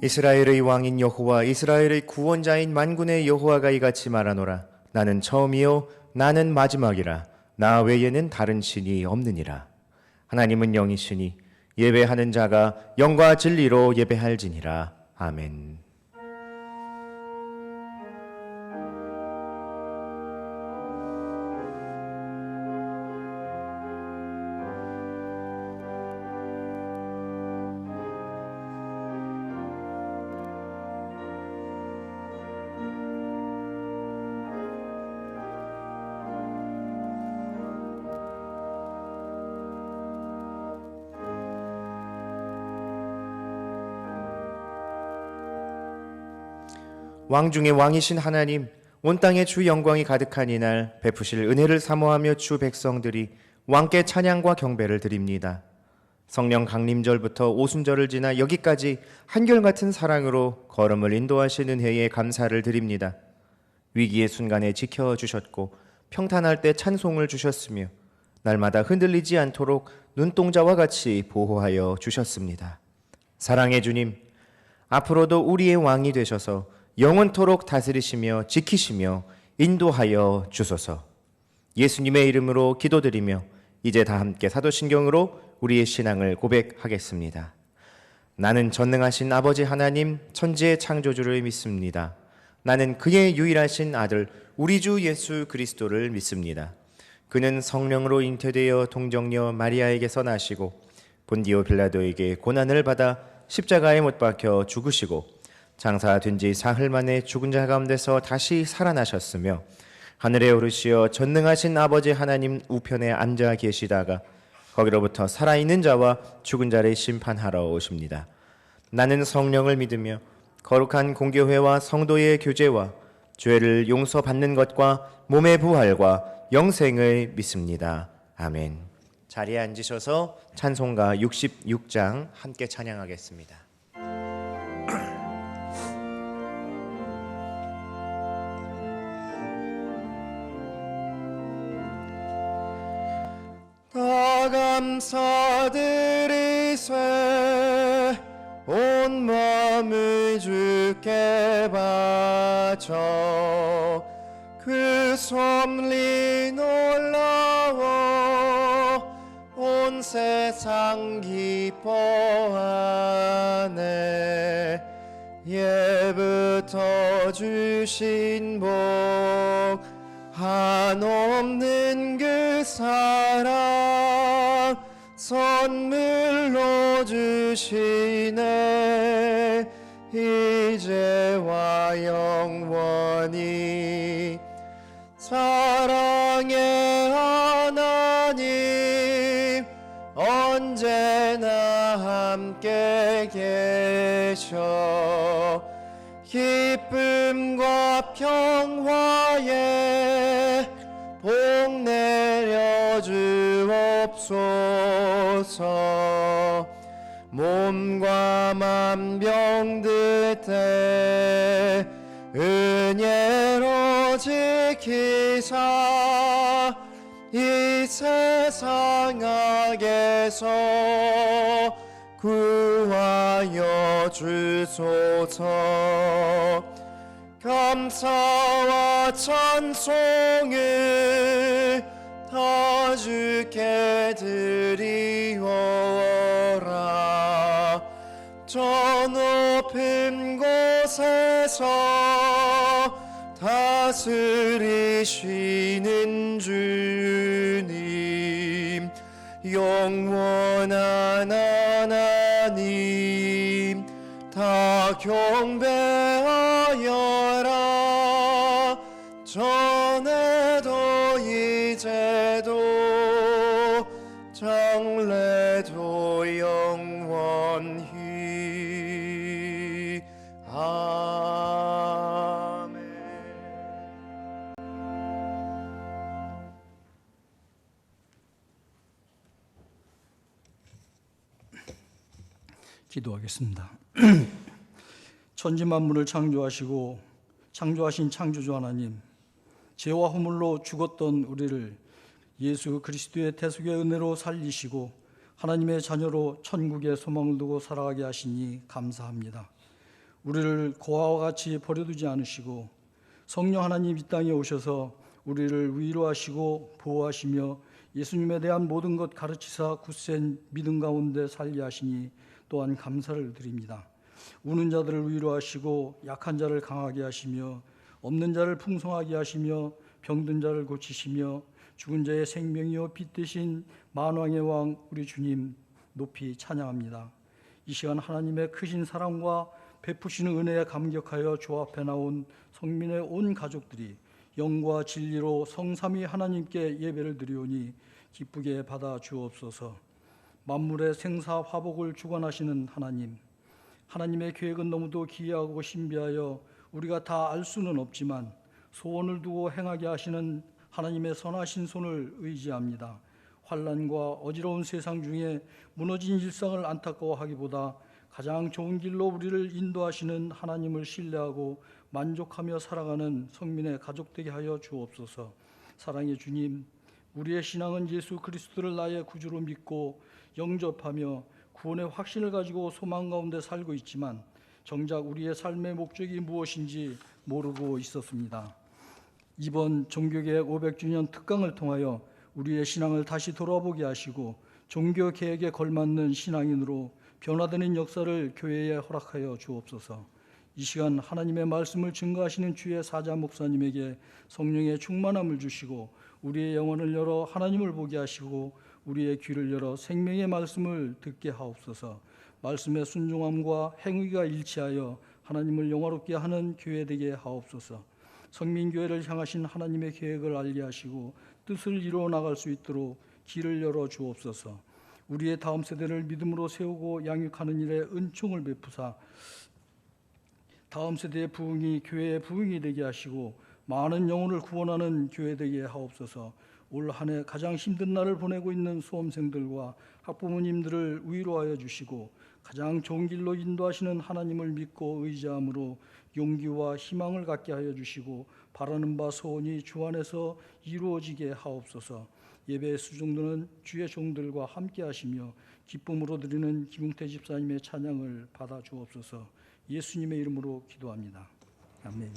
이스라엘의 왕인 여호와, 이스라엘의 구원자인 만군의 여호와가 이같이 말하노라. 나는 처음이요 나는 마지막이라. 나 외에는 다른 신이 없느니라. 하나님은 영이시니 예배하는 자가 영과 진리로 예배할지니라. 아멘. 왕 중에 왕이신 하나님, 온 땅에 주 영광이 가득한 이날 베푸실 은혜를 사모하며 주 백성들이 왕께 찬양과 경배를 드립니다. 성령 강림절부터 오순절을 지나 여기까지 한결같은 사랑으로 걸음을 인도하시는 은혜에 감사를 드립니다. 위기의 순간에 지켜주셨고 평탄할 때 찬송을 주셨으며 날마다 흔들리지 않도록 눈동자와 같이 보호하여 주셨습니다. 사랑의 주님, 앞으로도 우리의 왕이 되셔서 영원토록 다스리시며 지키시며 인도하여 주소서. 예수님의 이름으로 기도드리며 이제 다 함께 사도신경으로 우리의 신앙을 고백하겠습니다. 나는 전능하신 아버지 하나님 천지의 창조주를 믿습니다. 나는 그의 유일하신 아들 우리 주 예수 그리스도를 믿습니다. 그는 성령으로 잉태되어 동정녀 마리아에게서 나시고 본디오 빌라도에게 고난을 받아 십자가에 못 박혀 죽으시고 장사된 지 사흘 만에 죽은 자 가운데서 다시 살아나셨으며 하늘에 오르시어 전능하신 아버지 하나님 우편에 앉아 계시다가 거기로부터 살아있는 자와 죽은 자를 심판하러 오십니다. 나는 성령을 믿으며 거룩한 공교회와 성도의 교제와 죄를 용서받는 것과 몸의 부활과 영생을 믿습니다. 아멘. 자리에 앉으셔서 찬송가 66장 함께 찬양하겠습니다. 감사드리세 온 마음을 주께 바쳐 그 섭리 놀라워 온 세상 기뻐하네. 예부터 주신 복 한없는 그 사랑 선물로 주시네. 이제와 영원히 사랑의 하나님 언제나 함께 계셔 기쁨과 평화에 복 내려 주옵소서. 몸과 맘 병들 때 은혜로 지키사 이 세상 악에서 구하여 주소서. 감사와 찬송을 다 주께 드리오라. 저 높은 곳에서 다스리시는 주님 영원한 하나님 다 경배하여라. 전에도 이제도 장래도 영원히 아멘. 기도하겠습니다. 천지 만물을 창조하신 창조주 하나님, 죄와 허물로 죽었던 우리를 예수 그리스도의 대속의 은혜로 살리시고 하나님의 자녀로 천국의 소망을 두고 살아가게 하시니 감사합니다. 우리를 고아와 같이 버려두지 않으시고 성령 하나님 이 땅에 오셔서 우리를 위로하시고 보호하시며 예수님에 대한 모든 것 가르치사 굳센 믿음 가운데 살게 하시니 또한 감사를 드립니다. 우는 자들을 위로하시고 약한 자를 강하게 하시며 없는 자를 풍성하게 하시며 병든 자를 고치시며 죽은 자의 생명이요 빛 되신 만왕의 왕 우리 주님 높이 찬양합니다. 이 시간 하나님의 크신 사랑과 베푸시는 은혜에 감격하여 주 앞에 나온 성민의 온 가족들이 영과 진리로 성삼위 하나님께 예배를 드리오니 기쁘게 받아 주옵소서. 만물의 생사 화복을 주관하시는 하나님, 하나님의 계획은 너무도 기이하고 신비하여 우리가 다 알 수는 없지만 소원을 두고 행하게 하시는 하나님의 선하신 손을 의지합니다. 환난과 어지러운 세상 중에 무너진 일상을 안타까워하기보다 가장 좋은 길로 우리를 인도하시는 하나님을 신뢰하고 만족하며 살아가는 성민의 가족 되게 하여 주옵소서. 사랑의 주님, 우리의 신앙은 예수 그리스도를 나의 구주로 믿고 영접하며 구원의 확신을 가지고 소망 가운데 살고 있지만 정작 우리의 삶의 목적이 무엇인지 모르고 있었습니다. 이번 종교개혁 500주년 특강을 통하여 우리의 신앙을 다시 돌아보게 하시고 종교개혁에 걸맞는 신앙인으로 변화되는 역사를 교회에 허락하여 주옵소서. 이 시간 하나님의 말씀을 증거하시는 주의 사자 목사님에게 성령의 충만함을 주시고 우리의 영혼을 열어 하나님을 보게 하시고 우리의 귀를 열어 생명의 말씀을 듣게 하옵소서. 말씀의 순종함과 행위가 일치하여 하나님을 영화롭게 하는 교회 되게 하옵소서. 성민교회를 향하신 하나님의 계획을 알게 하시고 뜻을 이루어 나갈 수 있도록 길을 열어 주옵소서. 우리의 다음 세대를 믿음으로 세우고 양육하는 일에 은총을 베푸사 다음 세대의 부흥이 교회의 부흥이 되게 하시고 많은 영혼을 구원하는 교회 되게 하옵소서. 올 한 해 가장 힘든 날을 보내고 있는 수험생들과 학부모님들을 위로하여 주시고 가장 좋은 길로 인도하시는 하나님을 믿고 의지함으로 용기와 희망을 갖게 하여 주시고 바라는 바 소원이 주 안에서 이루어지게 하옵소서. 예배의 수종들은 주의 종들과 함께 하시며 기쁨으로 드리는 김웅태 집사님의 찬양을 받아 주옵소서. 예수님의 이름으로 기도합니다. 아멘.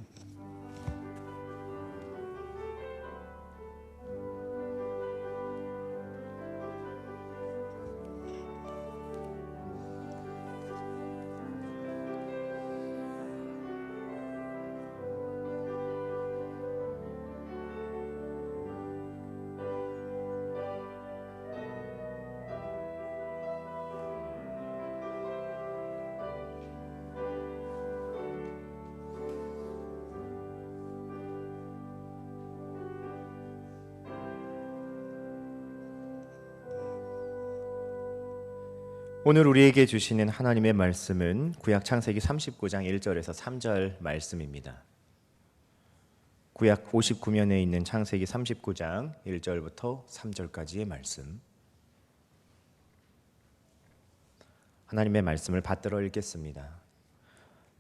오늘 우리에게 주시는 하나님의 말씀은 구약 창세기 39장 1절에서 3절 말씀입니다. 구약 59면에 있는 창세기 39장 1절부터 3절까지의 말씀. 하나님의 말씀을 받들어 읽겠습니다.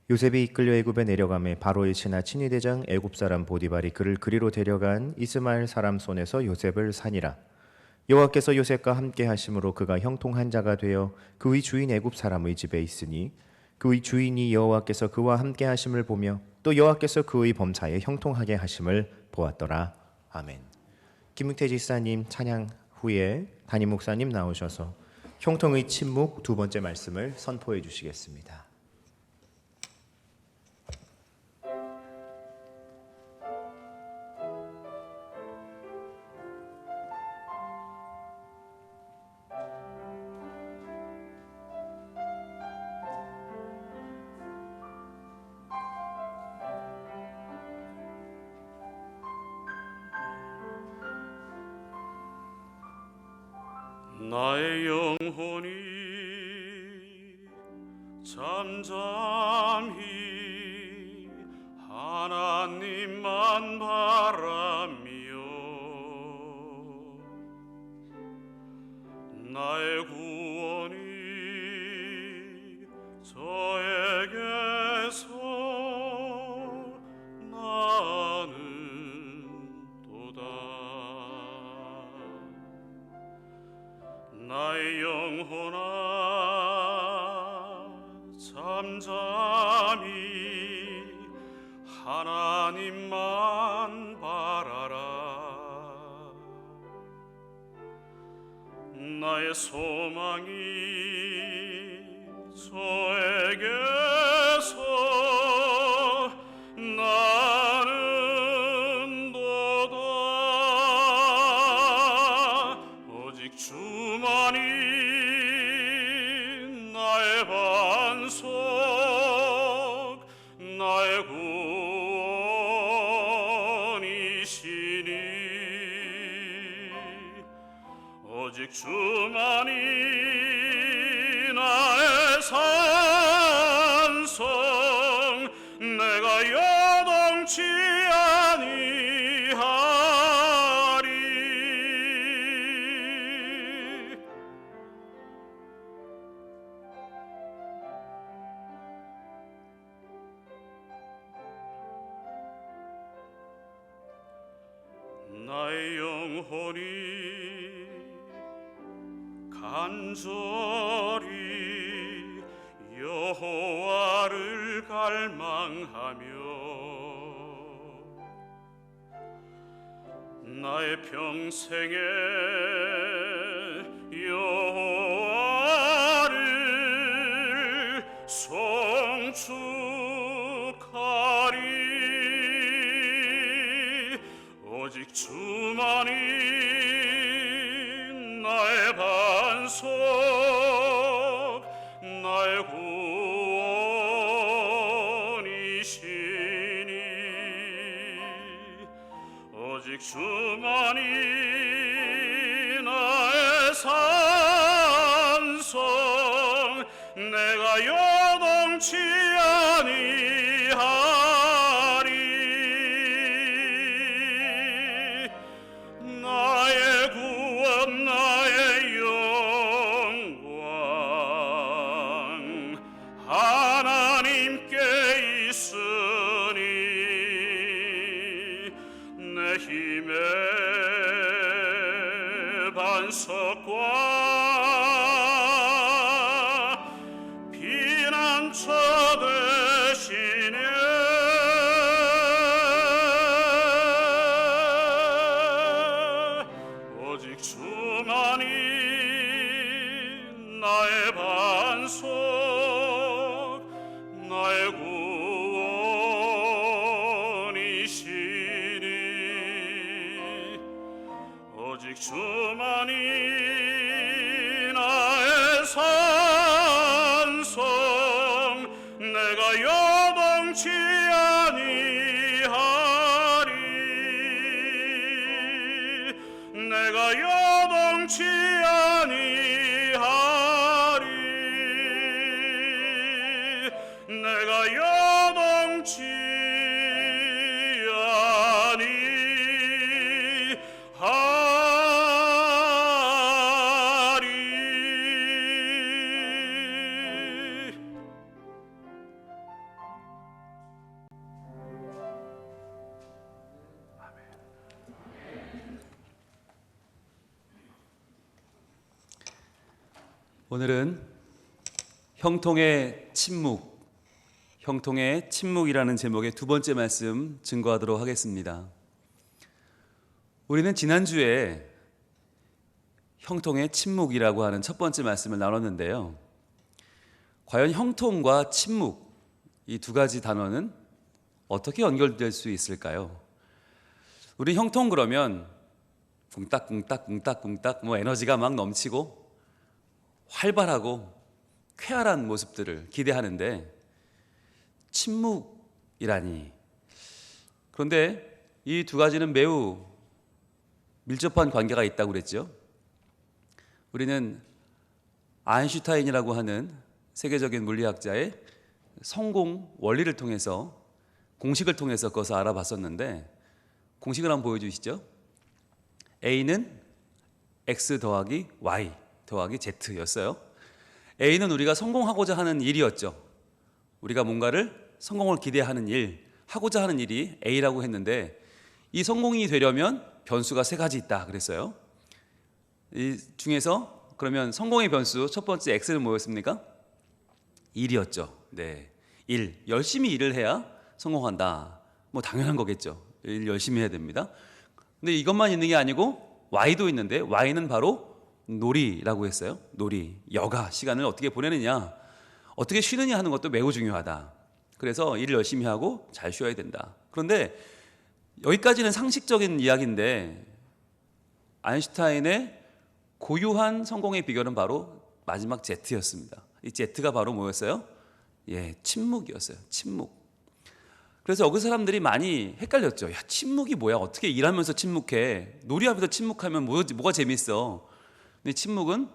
요셉이 이끌려 애굽에 내려가매 바로의 친하 친위대장 애굽 사람 보디발이 그를 그리로 데려간 이스마엘 사람 손에서 요셉을 산이라. 여호와께서 요셉과 함께 하심으로 그가 형통한 자가 되어 그의 주인 애굽 사람의 집에 있으니 그의 주인이 여호와께서 그와 함께 하심을 보며 또 여호와께서 그의 범사에 형통하게 하심을 보았더라. 아멘. 김웅태 지사님 찬양 후에 담임 목사님 나오셔서 형통의 침묵 두 번째 말씀을 선포해 주시겠습니다. 나의 영혼이 잠잠히 하나님만 바라며 나의 구원이 저에게서 나는도다. 나의 영혼아 잠잠히 하나님만 바라라. 나의 소망이 저에게서 나는도다. 오직 주만이 나의 반석, 나의 구원이시니. 오직 주만이 나의 산성, 내가 여동치 아니하리. 나의 영혼이 간절히 여호와를 갈망하며 나의 평생에 여호와를 송축하리. 오직 주만이 나의 반석, 나의 구원이시니. 오직 주만이 나의 산성, 내가 여동치 아니하리. 나의 구원, 나의 영광 하나님께 있으니. 내 힘의 반석과 피난처 되시네. 오직 주만이 나의 반석, 나의 구원이시니. 오직 주만이 나의 산성, 내가 여동치 아니하리. 내가 여동치 아니하리. 내가 여동치 아니하리. 오늘은 형통의 침묵이라는 제목의 두 번째 말씀 증거하도록 하겠습니다. 우리는 지난주에 형통의 침묵이라고 하는 첫 번째 말씀을 나눴는데요. 과연 형통과 침묵, 이 두 가지 단어는 어떻게 연결될 수 있을까요? 우리 형통 그러면 쿵딱쿵딱 에너지가 막 넘치고 활발하고 쾌활한 모습들을 기대하는데, 침묵이라니. 그런데 이 두 가지는 매우 밀접한 관계가 있다고 그랬죠. 우리는 아인슈타인이라고 하는 세계적인 물리학자의 성공 원리를 통해서, 공식을 통해서 그것을 알아봤었는데, 공식을 한번 보여주시죠. A는 X 더하기 Y 더하기 Z였어요. A는 우리가 성공하고자 하는 일이었죠. 우리가 뭔가를 성공을 기대하는 일, 하고자 하는 일이 A라고 했는데, 이 성공이 되려면 변수가 세 가지 있다 그랬어요. 이 중에서 그러면 성공의 변수 첫 번째 X는 뭐였습니까? 일이었죠. 네, 일. 열심히 일을 해야 성공한다. 뭐 당연한 거겠죠. 일 열심히 해야 됩니다. 근데 이것만 있는 게 아니고 Y도 있는데 Y는 바로 놀이라고 했어요. 놀이, 여가 시간을 어떻게 보내느냐, 어떻게 쉬느냐 하는 것도 매우 중요하다. 그래서 일을 열심히 하고 잘 쉬어야 된다. 그런데 여기까지는 상식적인 이야기인데 아인슈타인의 고유한 성공의 비결은 바로 마지막 Z였습니다. 이 Z가 바로 뭐였어요? 침묵이었어요. 침묵. 그래서 여기 사람들이 많이 헷갈렸죠. 야, 침묵이 뭐야? 어떻게 일하면서 침묵해? 놀이하면서 침묵하면 뭐가 재밌어? 근데 침묵은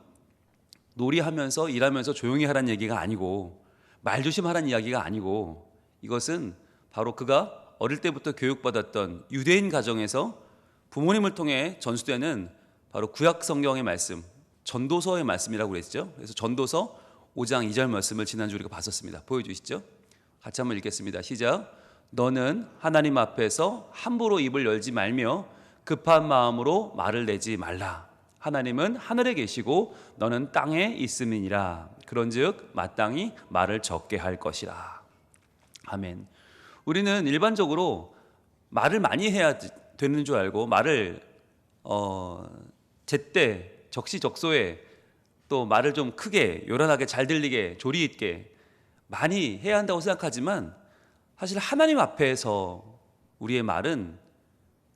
놀이하면서 일하면서 조용히 하라는 얘기가 아니고 말 조심하라는 이야기가 아니고 이것은 바로 그가 어릴 때부터 교육받았던 유대인 가정에서 부모님을 통해 전수되는 바로 구약 성경의 말씀, 전도서의 말씀이라고 그랬죠. 그래서 전도서 5장 2절 말씀을 지난주 우리가 봤었습니다. 보여주시죠. 같이 한번 읽겠습니다. 시작. 너는 하나님 앞에서 함부로 입을 열지 말며 급한 마음으로 말을 내지 말라. 하나님은 하늘에 계시고 너는 땅에 있음이니라. 그런즉 마땅히 말을 적게 할 것이라. 아멘. 우리는 일반적으로 말을 많이 해야 되는 줄 알고 말을 제때 적시적소에 또 말을 좀 크게 요란하게 잘 들리게 조리 있게 많이 해야 한다고 생각하지만 사실 하나님 앞에서 우리의 말은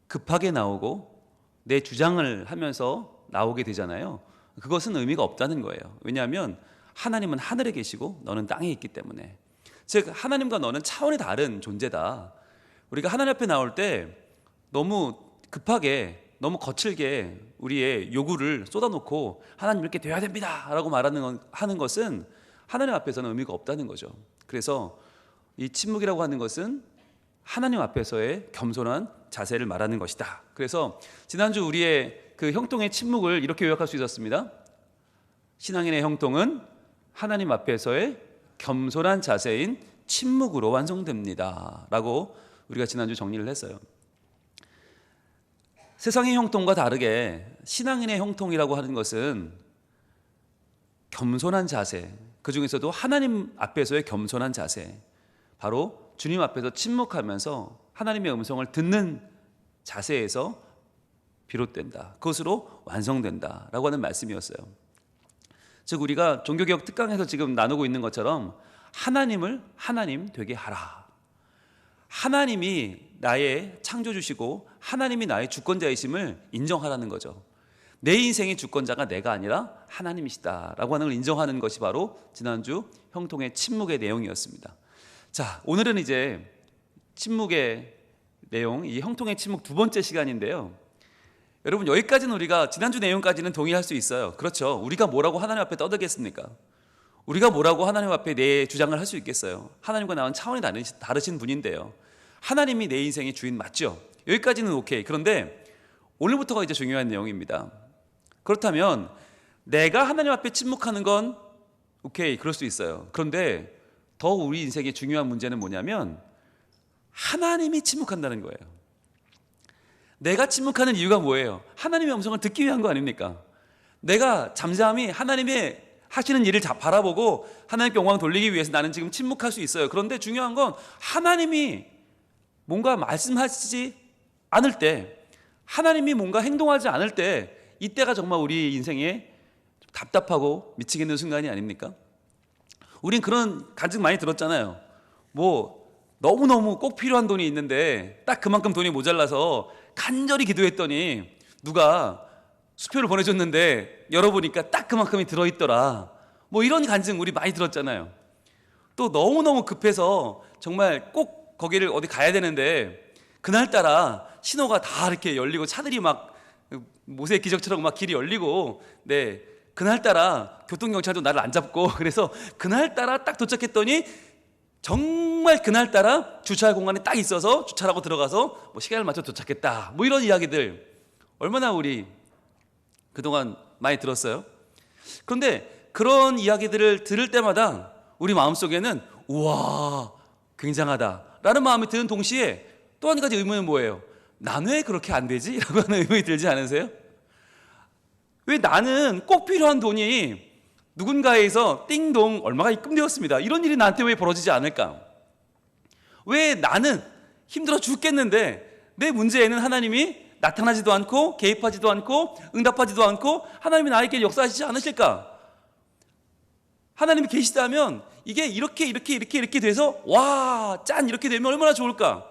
급하게 나오고 내 주장을 하면서 나오게 되잖아요. 그것은 의미가 없다는 거예요. 왜냐하면 하나님은 하늘에 계시고 너는 땅에 있기 때문에, 즉 하나님과 너는 차원이 다른 존재다. 우리가 하나님 앞에 나올 때 너무 급하게 너무 거칠게 우리의 요구를 쏟아놓고 하나님 이렇게 돼야 됩니다 라고 하는 것은 하나님 앞에서는 의미가 없다는 거죠. 그래서 이 침묵이라고 하는 것은 하나님 앞에서의 겸손한 자세를 말하는 것이다. 그래서 지난주 우리의 그 형통의 침묵을 이렇게 요약할 수 있었습니다. 신앙인의 형통은 하나님 앞에서의 겸손한 자세인 침묵으로 완성됩니다 라고 우리가 지난주 정리를 했어요. 세상의 형통과 다르게 신앙인의 형통이라고 하는 것은 겸손한 자세, 그 중에서도 하나님 앞에서의 겸손한 자세, 바로 주님 앞에서 침묵하면서 하나님의 음성을 듣는 자세에서 비롯된다. 그것으로 완성된다 라고 하는 말씀이었어요. 즉 우리가 종교개혁 특강에서 지금 나누고 있는 것처럼 하나님을 하나님 되게 하라. 하나님이 나의 창조주시고 하나님이 나의 주권자이심을 인정하라는 거죠. 내 인생의 주권자가 내가 아니라 하나님이시다라고 하는 걸 인정하는 것이 바로 지난주 형통의 침묵의 내용이었습니다. 자, 오늘은 이제 침묵의 내용, 이 형통의 침묵 두 번째 시간인데요. 여러분 여기까지는 우리가 지난주 내용까지는 동의할 수 있어요. 그렇죠. 우리가 뭐라고 하나님 앞에 떠들겠습니까? 우리가 뭐라고 하나님 앞에 내 주장을 할 수 있겠어요? 하나님과 나는 차원이 다르신 분인데요. 하나님이 내 인생의 주인 맞죠? 여기까지는 오케이. 그런데 오늘부터가 이제 중요한 내용입니다. 그렇다면 내가 하나님 앞에 침묵하는 건 오케이, 그럴 수 있어요. 그런데 더 우리 인생의 중요한 문제는 뭐냐면 하나님이 침묵한다는 거예요. 내가 침묵하는 이유가 뭐예요? 하나님의 음성을 듣기 위한 거 아닙니까? 내가 잠잠히 하나님의 하시는 일을 바라보고 하나님께 영광 돌리기 위해서 나는 지금 침묵할 수 있어요. 그런데 중요한 건 하나님이 뭔가 말씀하시지 않을 때, 하나님이 뭔가 행동하지 않을 때, 이때가 정말 우리 인생에 답답하고 미치겠는 순간이 아닙니까? 우린 그런 간증 많이 들었잖아요. 뭐 너무너무 꼭 필요한 돈이 있는데 딱 그만큼 돈이 모자라서 간절히 기도했더니 누가 수표를 보내줬는데 열어보니까 딱 그만큼이 들어있더라. 뭐 이런 간증 우리 많이 들었잖아요. 또 너무너무 급해서 정말 꼭 거기를 어디 가야 되는데 그날따라 신호가 다 이렇게 열리고 차들이 막 모세의 기적처럼 막 길이 열리고, 네, 그날따라 교통경찰도 나를 안 잡고, 그래서 그날따라 딱 도착했더니 정말 그날따라 주차할 공간이 딱 있어서 주차하고 들어가서 뭐 시간을 맞춰 도착했다. 뭐 이런 이야기들 얼마나 우리 그동안 많이 들었어요. 그런데 그런 이야기들을 들을 때마다 우리 마음속에는 우와 굉장하다라는 마음이 드는 동시에 또 한 가지 의문은 뭐예요? 난 왜 그렇게 안 되지? 라고 하는 의문이 들지 않으세요? 왜 나는 꼭 필요한 돈이 누군가에서 띵동 얼마가 입금되었습니다, 이런 일이 나한테 왜 벌어지지 않을까? 왜 나는 힘들어 죽겠는데 내 문제에는 하나님이 나타나지도 않고 개입하지도 않고 응답하지도 않고 하나님이 나에게 역사하시지 않으실까? 하나님이 계시다면 이게 이렇게 돼서 와, 짠 이렇게 되면 얼마나 좋을까?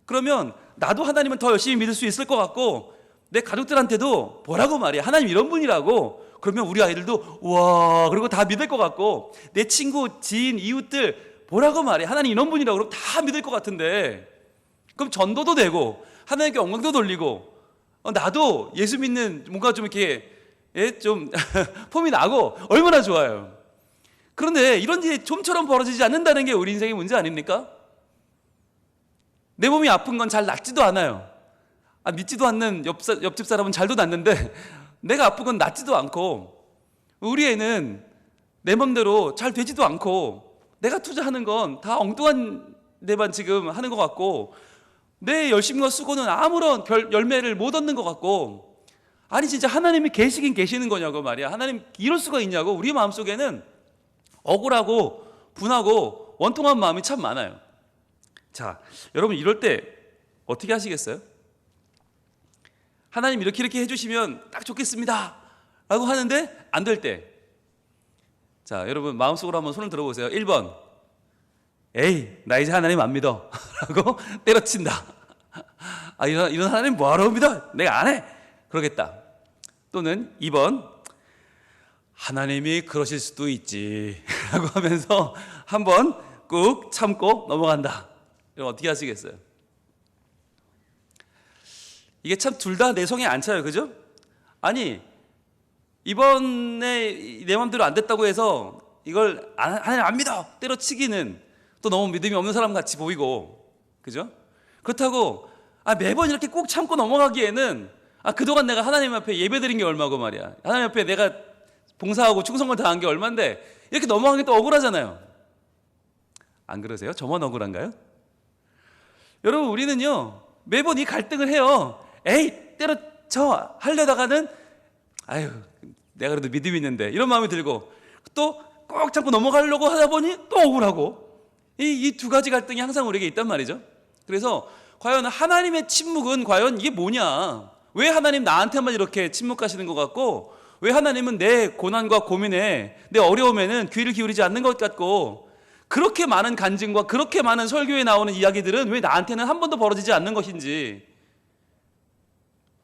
그러면 나도 하나님은 더 열심히 믿을 수 있을 것 같고 내 가족들한테도 뭐라고 말이야, 하나님 이런 분이라고. 그러면 우리 아이들도 와, 그리고 다 믿을 것 같고 내 친구, 지인, 이웃들 뭐라고 말이야, 하나님 이런 분이라고. 그럼 다 믿을 것 같은데, 그럼 전도도 되고 하나님께 영광도 돌리고 나도 예수 믿는 뭔가 좀 이렇게 좀 폼이 나고 얼마나 좋아요. 그런데 이런 일이 좀처럼 벌어지지 않는다는 게 우리 인생의 문제 아닙니까? 내 몸이 아픈 건 잘 낫지도 않아요. 믿지도 않는 옆집 사람은 잘도 낫는데 내가 아픈 건 낫지도 않고, 우리 애는 내 맘대로 잘 되지도 않고, 내가 투자하는 건 다 엉뚱한 데만 지금 하는 것 같고, 내 열심과 수고는 아무런 열매를 못 얻는 것 같고, 아니 진짜 하나님이 계시긴 계시는 거냐고 말이야. 하나님 이럴 수가 있냐고. 우리 마음속에는 억울하고 분하고 원통한 마음이 참 많아요. 자, 여러분 이럴 때 어떻게 하시겠어요? 하나님 이렇게 해주시면 딱 좋겠습니다 라고 하는데 안 될 때, 자 여러분 마음속으로 한번 손을 들어보세요. 1번, 에이 나 이제 하나님 안 믿어 라고 때려친다. 이런 하나님 뭐하러 믿어, 내가 안 해, 그러겠다. 또는 2번, 하나님이 그러실 수도 있지 라고 하면서 한번 꾹 참고 넘어간다. 이럼 어떻게 하시겠어요? 이게 참 둘 다 내 성에 안 차요, 그죠? 아니 이번에 내 마음대로 안 됐다고 해서 이걸 하나님 안 믿어 때려치기는 또 너무 믿음이 없는 사람 같이 보이고, 그죠? 그렇다고 매번 이렇게 꼭 참고 넘어가기에는 그동안 내가 하나님 앞에 예배드린 게 얼마고 말이야, 하나님 앞에 내가 봉사하고 충성을 다한 게 얼만데 이렇게 넘어가는 게 또 억울하잖아요. 안 그러세요? 저만 억울한가요? 여러분 우리는요 매번 이 갈등을 해요. 에이 때려쳐 하려다가는 내가 그래도 믿음이 있는데 이런 마음이 들고, 또 꼭 참고 넘어가려고 하다 보니 또 억울하고, 이 두 가지 갈등이 항상 우리에게 있단 말이죠. 그래서 과연 하나님의 침묵은 과연 이게 뭐냐, 왜 하나님 나한테만 이렇게 침묵하시는 것 같고, 왜 하나님은 내 고난과 고민에, 내 어려움에는 귀를 기울이지 않는 것 같고, 그렇게 많은 간증과 그렇게 많은 설교에 나오는 이야기들은 왜 나한테는 한 번도 벌어지지 않는 것인지,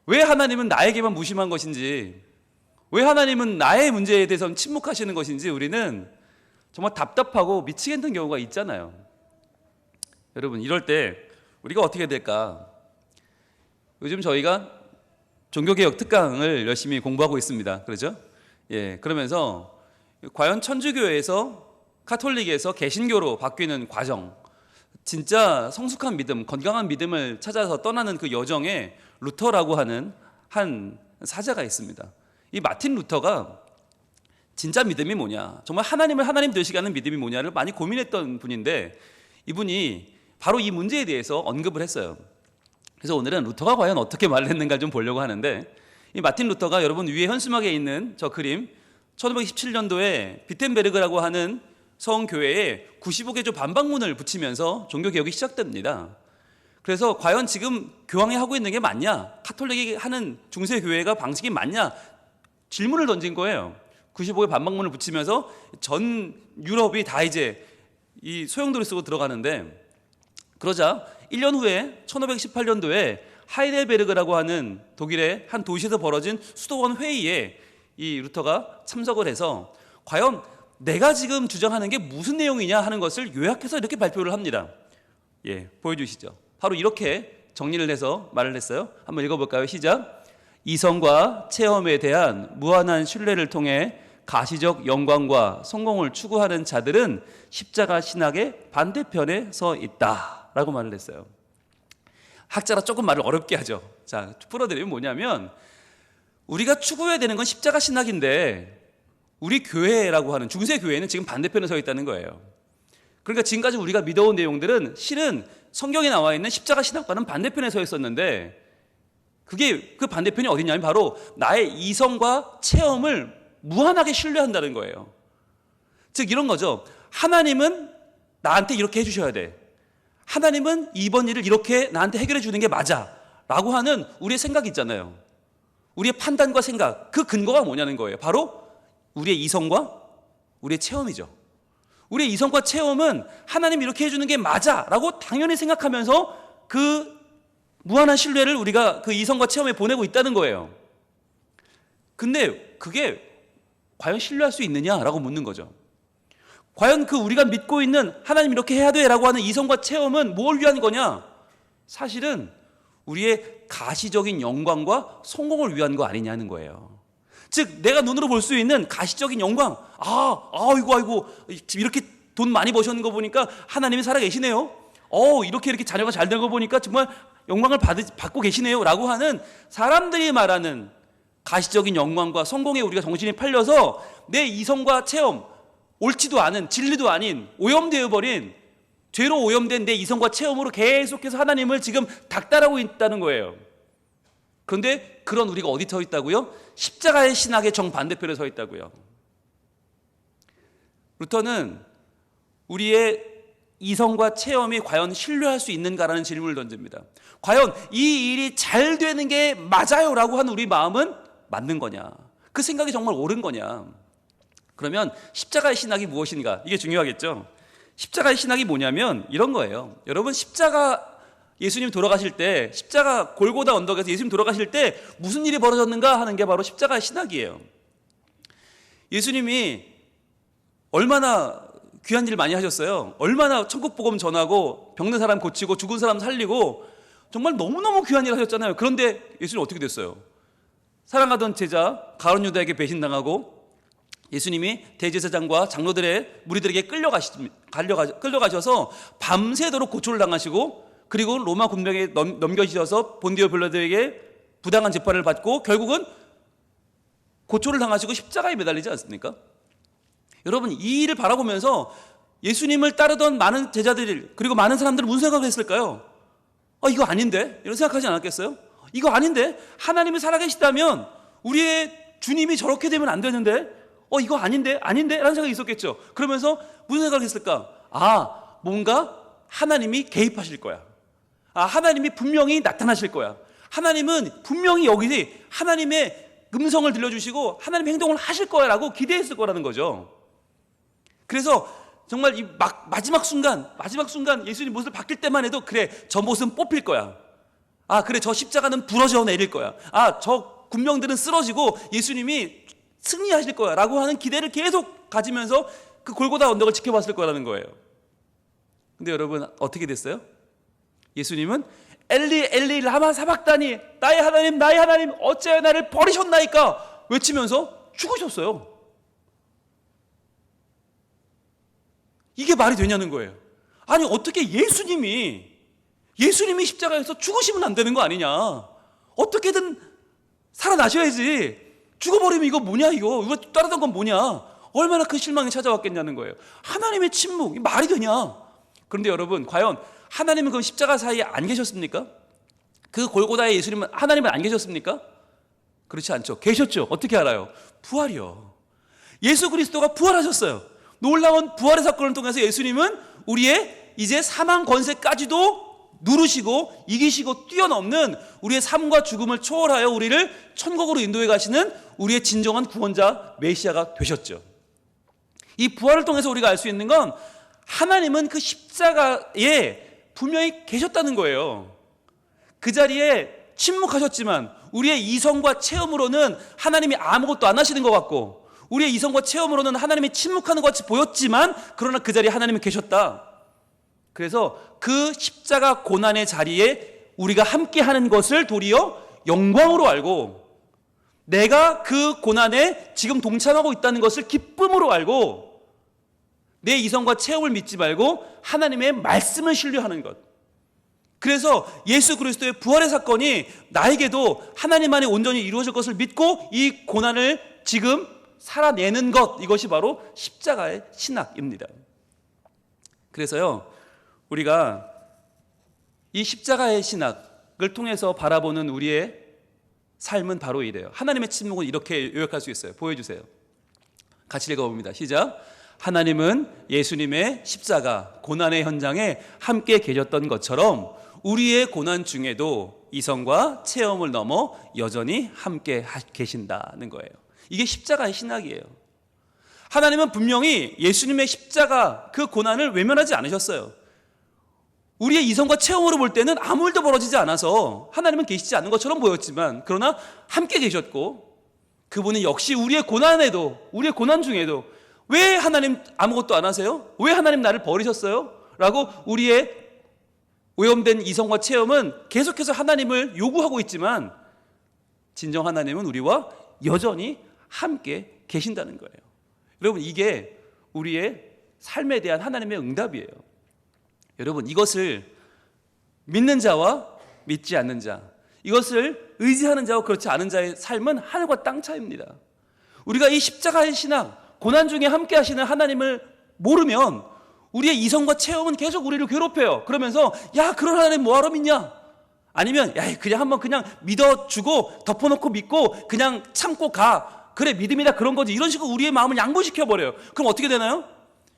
왜 하나님은 나에게만 무심한 것인지, 왜 하나님은 나의 문제에 대해서는 침묵하시는 것인지 우리는 정말 답답하고 미치겠는 경우가 있잖아요. 여러분 이럴 때 우리가 어떻게 될까? 요즘 저희가 종교개혁 특강을 열심히 공부하고 있습니다. 그렇죠? 그러면서 과연 천주교에서 카톨릭에서 개신교로 바뀌는 과정, 진짜 성숙한 믿음, 건강한 믿음을 찾아서 떠나는 그 여정에 루터라고 하는 한 사자가 있습니다. 이 마틴 루터가 진짜 믿음이 뭐냐, 정말 하나님을 하나님 되시게 하는 믿음이 뭐냐를 많이 고민했던 분인데, 이분이 바로 이 문제에 대해서 언급을 했어요. 그래서 오늘은 루터가 과연 어떻게 말을 했는가 좀 보려고 하는데, 이 마틴 루터가 여러분 위에 현수막에 있는 저 그림, 1517년도에 비텐베르그라고 하는 성교회에 95개조 반박문을 붙이면서 종교개혁이 시작됩니다. 그래서 과연 지금 교황이 하고 있는 게 맞냐, 카톨릭이 하는 중세교회가 방식이 맞냐 질문을 던진 거예요. 95개 반박문을 붙이면서 전 유럽이 다 이제 이 소용돌이 쓰고 들어가는데, 그러자 1년 후에 1518년도에 하이델베르그라고 하는 독일의 한 도시에서 벌어진 수도원 회의에 이 루터가 참석을 해서 과연 내가 지금 주장하는 게 무슨 내용이냐 하는 것을 요약해서 이렇게 발표를 합니다. 보여주시죠. 바로 이렇게 정리를 해서 말을 했어요. 한번 읽어볼까요? 시작. 이성과 체험에 대한 무한한 신뢰를 통해 가시적 영광과 성공을 추구하는 자들은 십자가 신학의 반대편에 서 있다 라고 말을 했어요. 학자라 조금 말을 어렵게 하죠. 자, 풀어드리면 뭐냐면, 우리가 추구해야 되는 건 십자가 신학인데 우리 교회라고 하는 중세교회는 지금 반대편에 서 있다는 거예요. 그러니까 지금까지 우리가 믿어온 내용들은 실은 성경에 나와 있는 십자가 신학과는 반대편에 서 있었는데, 그게 그 반대편이 어디냐면 바로 나의 이성과 체험을 무한하게 신뢰한다는 거예요. 즉 이런 거죠. 하나님은 나한테 이렇게 해주셔야 돼. 하나님은 이번 일을 이렇게 나한테 해결해 주는 게 맞아 라고 하는 우리의 생각이 있잖아요. 우리의 판단과 생각, 그 근거가 뭐냐는 거예요. 바로 우리의 이성과 우리의 체험이죠. 우리의 이성과 체험은 하나님이 이렇게 해주는 게 맞아 라고 당연히 생각하면서 그 무한한 신뢰를 우리가 그 이성과 체험에 보내고 있다는 거예요. 근데 그게 과연 신뢰할 수 있느냐라고 묻는 거죠. 과연 그 우리가 믿고 있는 하나님 이렇게 해야 돼 라고 하는 이성과 체험은 뭘 위한 거냐? 사실은 우리의 가시적인 영광과 성공을 위한 거 아니냐는 거예요. 즉 내가 눈으로 볼 수 있는 가시적인 영광, 아이고 이렇게 돈 많이 버셨는 거 보니까 하나님이 살아계시네요. 이렇게 자녀가 잘 된 거 보니까 정말 영광을 받고 계시네요 라고 하는 사람들이 말하는 가시적인 영광과 성공에 우리가 정신이 팔려서 내 이성과 체험, 옳지도 않은, 진리도 아닌, 오염되어 버린, 죄로 오염된 내 이성과 체험으로 계속해서 하나님을 지금 닥달하고 있다는 거예요. 그런데 그런 우리가 어디 서 있다고요? 십자가의 신학의 정반대편에 서 있다고요. 루터는 우리의 이성과 체험이 과연 신뢰할 수 있는가라는 질문을 던집니다. 과연 이 일이 잘 되는 게 맞아요 라고 하는 우리 마음은 맞는 거냐? 그 생각이 정말 옳은 거냐? 그러면 십자가의 신학이 무엇인가? 이게 중요하겠죠? 십자가의 신학이 뭐냐면 이런 거예요. 여러분, 예수님 돌아가실 때, 십자가 골고다 언덕에서 예수님 돌아가실 때 무슨 일이 벌어졌는가 하는 게 바로 십자가의 신학이에요. 예수님이 얼마나 귀한 일 많이 하셨어요. 얼마나 천국 복음 전하고 병든 사람 고치고 죽은 사람 살리고 정말 너무너무 귀한 일 하셨잖아요. 그런데 예수님 어떻게 됐어요? 사랑하던 제자 가룟 유다에게 배신당하고 예수님이 대제사장과 장로들의 무리들에게 끌려가셔서 밤새도록 고초를 당하시고 그리고 로마 군병에 넘겨지셔서 본디오 빌라도에게 부당한 재판을 받고 결국은 고초를 당하시고 십자가에 매달리지 않습니까? 여러분, 이 일을 바라보면서 예수님을 따르던 많은 제자들 그리고 많은 사람들은 무슨 생각을 했을까요? 이거 아닌데? 이런 생각하지 않았겠어요? 이거 아닌데? 하나님이 살아계시다면 우리의 주님이 저렇게 되면 안 되는데? 이거 아닌데? 아닌데? 라는 생각이 있었겠죠. 그러면서 무슨 생각을 했을까? 뭔가 하나님이 개입하실 거야. 하나님이 분명히 나타나실 거야. 하나님은 분명히 여기 하나님의 음성을 들려주시고 하나님의 행동을 하실 거야라고 기대했을 거라는 거죠. 그래서 정말 이 마지막 순간 예수님 모습을 바뀔 때만 해도 그래, 저 모습은 뽑힐 거야. 그래, 저 십자가는 부러져 내릴 거야. 저 군병들은 쓰러지고 예수님이 승리하실 거야 라고 하는 기대를 계속 가지면서 그 골고다 언덕을 지켜봤을 거라는 거예요. 근데 여러분, 어떻게 됐어요? 예수님은 엘리 엘리 라마 사박다니, 나의 하나님 어찌하여 나를 버리셨나이까 외치면서 죽으셨어요. 이게 말이 되냐는 거예요. 아니, 어떻게 예수님이 십자가에서 죽으시면 안 되는 거 아니냐? 어떻게든 살아나셔야지. 죽어버리면 이거 뭐냐, 이거 따르던 건 뭐냐? 얼마나 큰 실망이 찾아왔겠냐는 거예요. 하나님의 침묵, 이 말이 되냐? 그런데 여러분, 과연 하나님은 그 십자가 사이에 안 계셨습니까? 그 골고다에 하나님은 안 계셨습니까? 그렇지 않죠. 계셨죠. 어떻게 알아요? 부활이요. 예수 그리스도가 부활하셨어요. 놀라운 부활의 사건을 통해서 예수님은 우리의 이제 사망 권세까지도 누르시고 이기시고 뛰어넘는 우리의 삶과 죽음을 초월하여 우리를 천국으로 인도해 가시는 우리의 진정한 구원자 메시아가 되셨죠. 이 부활을 통해서 우리가 알 수 있는 건 하나님은 그 십자가에 분명히 계셨다는 거예요. 그 자리에 침묵하셨지만 우리의 이성과 체험으로는 하나님이 아무것도 안 하시는 것 같고 우리의 이성과 체험으로는 하나님이 침묵하는 것 같이 보였지만 그러나 그 자리에 하나님이 계셨다. 그래서 그 십자가 고난의 자리에 우리가 함께하는 것을 도리어 영광으로 알고 내가 그 고난에 지금 동참하고 있다는 것을 기쁨으로 알고 내 이성과 체험을 믿지 말고 하나님의 말씀을 신뢰하는 것. 그래서 예수 그리스도의 부활의 사건이 나에게도 하나님만이 온전히 이루어질 것을 믿고 이 고난을 지금 살아내는 것, 이것이 바로 십자가의 신학입니다. 그래서요, 우리가 이 십자가의 신학을 통해서 바라보는 우리의 삶은 바로 이래요. 하나님의 침묵은 이렇게 요약할 수 있어요. 보여주세요. 같이 읽어봅니다. 시작. 하나님은 예수님의 십자가 고난의 현장에 함께 계셨던 것처럼 우리의 고난 중에도 이성과 체험을 넘어 여전히 함께 계신다는 거예요. 이게 십자가의 신학이에요. 하나님은 분명히 예수님의 십자가 그 고난을 외면하지 않으셨어요. 우리의 이성과 체험으로 볼 때는 아무 일도 벌어지지 않아서 하나님은 계시지 않는 것처럼 보였지만, 그러나 함께 계셨고, 그분은 역시 우리의 고난에도, 우리의 고난 중에도 왜 하나님 아무것도 안 하세요? 왜 하나님 나를 버리셨어요? 라고 우리의 오염된 이성과 체험은 계속해서 하나님을 요구하고 있지만, 진정 하나님은 우리와 여전히 함께 계신다는 거예요. 여러분, 이게 우리의 삶에 대한 하나님의 응답이에요. 여러분, 이것을 믿는 자와 믿지 않는 자, 이것을 의지하는 자와 그렇지 않은 자의 삶은 하늘과 땅 차이입니다. 우리가 이 십자가의 신앙, 고난 중에 함께 하시는 하나님을 모르면 우리의 이성과 체험은 계속 우리를 괴롭혀요. 그러면서 야, 그런 하나님 뭐하러 믿냐? 아니면 야, 그냥 한번 그냥 믿어주고 덮어놓고 믿고 그냥 참고 가. 그래, 믿음이다, 그런 거지. 이런 식으로 우리의 마음을 양보시켜버려요. 그럼 어떻게 되나요?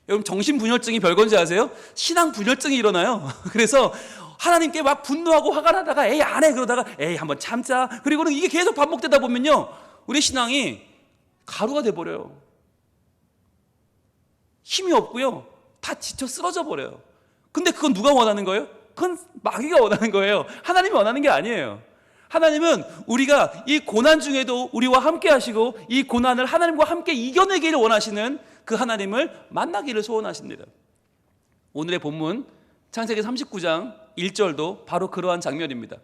여러분, 정신분열증이 별건지 아세요? 신앙분열증이 일어나요. 그래서 하나님께 막 분노하고 화가 나다가 에이 안 해 그러다가 에이 한번 참자. 그리고는 이게 계속 반복되다 보면요, 우리 신앙이 가루가 돼버려요. 힘이 없고요, 다 지쳐 쓰러져 버려요. 근데 그건 누가 원하는 거예요? 그건 마귀가 원하는 거예요. 하나님이 원하는 게 아니에요. 하나님은 우리가 이 고난 중에도 우리와 함께 하시고 이 고난을 하나님과 함께 이겨내기를 원하시는 그 하나님을 만나기를 소원하십니다. 오늘의 본문 창세기 39장 1절도 바로 그러한 장면입니다.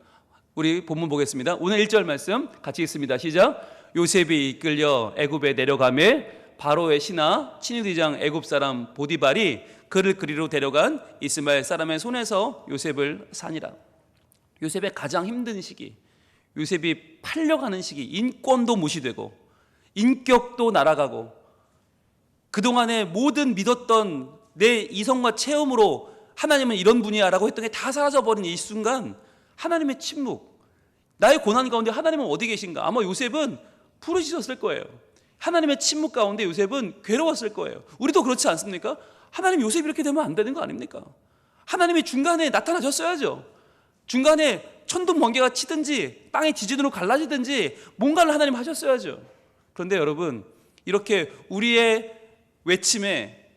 우리 본문 보겠습니다. 오늘 1절 말씀 같이 읽습니다. 시작. 요셉이 이끌려 애굽에 내려가매 바로의 신하 친위대장 애굽 사람 보디발이 그를 그리로 데려간 이스마엘 사람의 손에서 요셉을 산이라. 요셉의 가장 힘든 시기, 요셉이 팔려가는 시기, 인권도 무시되고 인격도 날아가고 그동안에 모든 믿었던 내 이성과 체험으로 하나님은 이런 분이야 라고 했던 게 다 사라져버린 이 순간, 하나님의 침묵, 나의 고난 가운데 하나님은 어디 계신가? 아마 요셉은 부르짖었을 거예요. 하나님의 침묵 가운데 요셉은 괴로웠을 거예요. 우리도 그렇지 않습니까? 하나님, 요셉이 이렇게 되면 안 되는 거 아닙니까? 하나님이 중간에 나타나셨어야죠. 중간에 천둥 번개가 치든지 땅이 지진으로 갈라지든지 뭔가를 하나님 하셨어야죠. 그런데 여러분, 이렇게 우리의 외침에